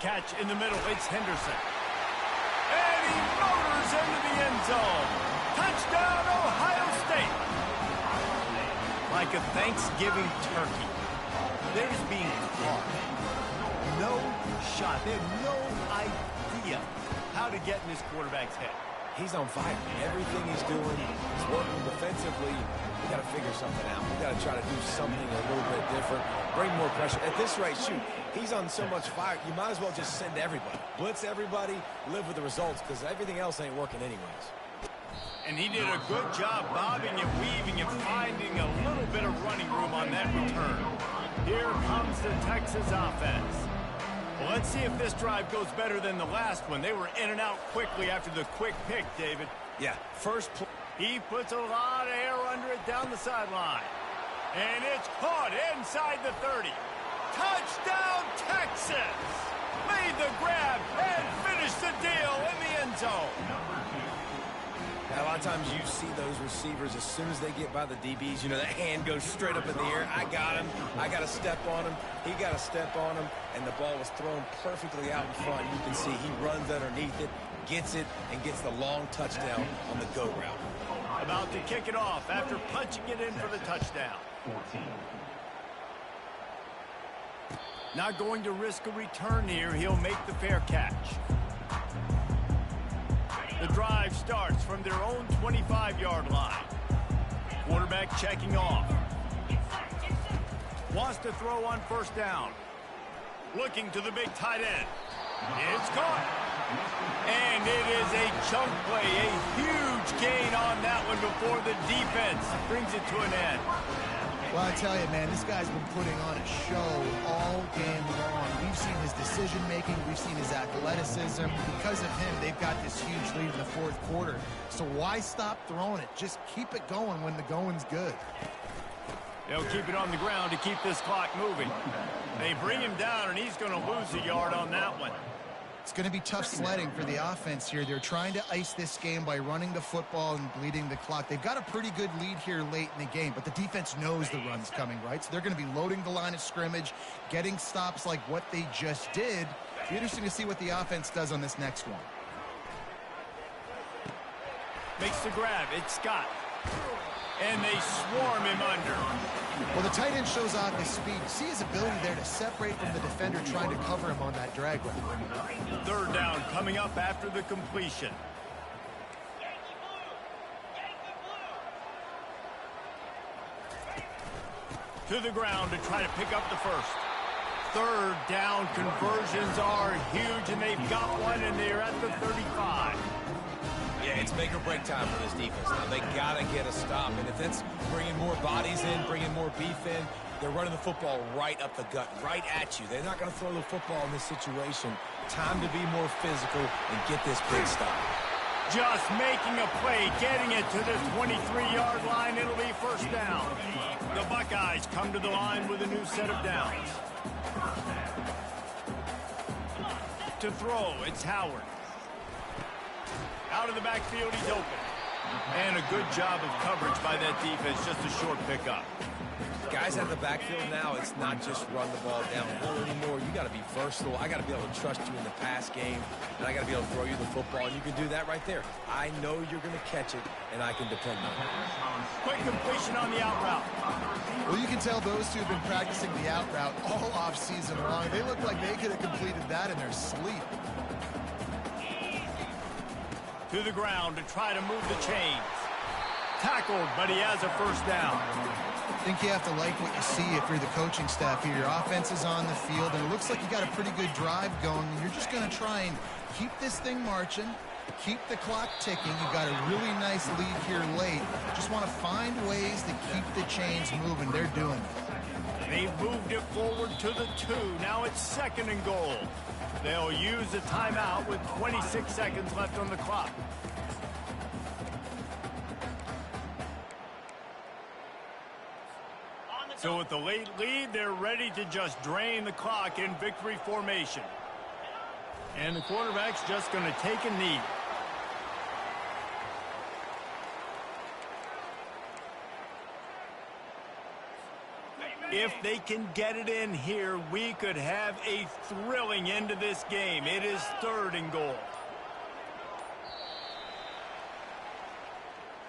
Catch in the middle. It's Henderson. And he motors into the end zone. Touchdown, Ohio State. Like a Thanksgiving turkey. They're just being caught. No shot. They have no idea how to get in this quarterback's head. He's on fire. Everything he's doing is working defensively. We got to figure something out. We got to try to do something a little bit different. Bring more pressure. At this rate, shoot, he's on so much fire, you might as well just send everybody. Blitz everybody, live with the results, because everything else ain't working anyways. And he did a good job bobbing and weaving and finding a little bit of running room on that return. Here comes the Texas offense. Well, let's see if this drive goes better than the last one. They were in and out quickly after the quick pick, David. Yeah, first play. He puts a lot of air under it down the sideline. And it's caught inside the 30. Touchdown, Texas! Made the grab and finished the deal in the end zone. Now, a lot of times you see those receivers, as soon as they get by the DBs, you know, that hand goes straight up in the air. I got him. I got to step on him. He got to step on him. And the ball was thrown perfectly out in front. You can see he runs underneath it, gets it, and gets the long touchdown on the go route. About to kick it off after punching it in for the touchdown. 14. Not going to risk a return here. He'll make the fair catch. The drive starts from their own 25-yard line. Quarterback checking off. Wants to throw on first down. Looking to the big tight end. It's caught. And it is a chunk play. A huge gain on that one before the defense brings it to an end. Well, I tell you, man, this guy's been putting on a show all game long. We've seen his decision-making. We've seen his athleticism. Because of him, they've got this huge lead in the fourth quarter. So why stop throwing it? Just keep it going when the going's good. They'll keep it on the ground to keep this clock moving. They bring him down, and he's going to lose a yard on that one. It's going to be tough sledding for the offense here. They're trying to ice this game by running the football and bleeding the clock. They've got a pretty good lead here late in the game, but the defense knows the run's coming, right? So they're going to be loading the line of scrimmage, getting stops like what they just did, Be interesting to see what the offense does on this next one. Makes the grab. It's Scott. And they swarm him under. Well, the tight end shows off his speed. See his ability there to separate from the defender trying to cover him on that drag route. Third down coming up after the completion. To the ground to try to pick up the first. Third down conversions are huge, and they've got one, and they're at the 35. Yeah, it's make or break time for this defense. Now, they got to get a stop, and if it's bringing more bodies in, bringing more beef in, they're running the football right up the gut, right at you. They're not going to throw the football in this situation. Time to be more physical and get this big stop. Just making a play, getting it to the 23-yard line. It'll be first down. The Buckeyes come to the line with a new set of downs. To throw, it's Howard. Out of the backfield, he's open. And a good job of coverage by that defense, just a short pickup. Guys out of the backfield now, it's not just run the ball downhill anymore. You got to be versatile. I got to be able to trust you in the pass game, and I got to be able to throw you the football, and you can do that right there. I know you're going to catch it, and I can depend on it. Quick completion on the out route. Well, you can tell those two have been practicing the out route all off season long. They look like they could have completed that in their sleep. To the ground to try to move the chains. Tackled, but he has a first down. I think you have to like what you see if you're the coaching staff here. Your offense is on the field, and it looks like you got a pretty good drive going. You're just going to try and keep this thing marching, keep the clock ticking. You've got a really nice lead here late. Just want to find ways to keep the chains moving. They're doing it. They've moved it forward to the 2. Now it's second and goal. They'll use a timeout with 26 seconds left on the clock. So with the late lead, they're ready to just drain the clock in victory formation. And the quarterback's just going to take a knee. If they can get it in here, we could have a thrilling end to this game. It is third and goal.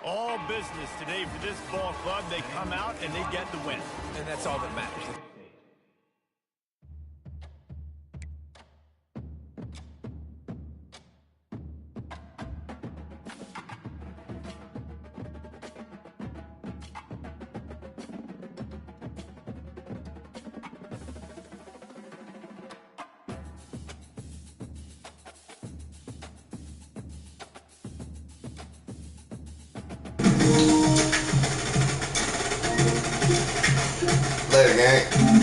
All business today for this ball club. They come out and they get the win. And that's all that matters. Later, gang.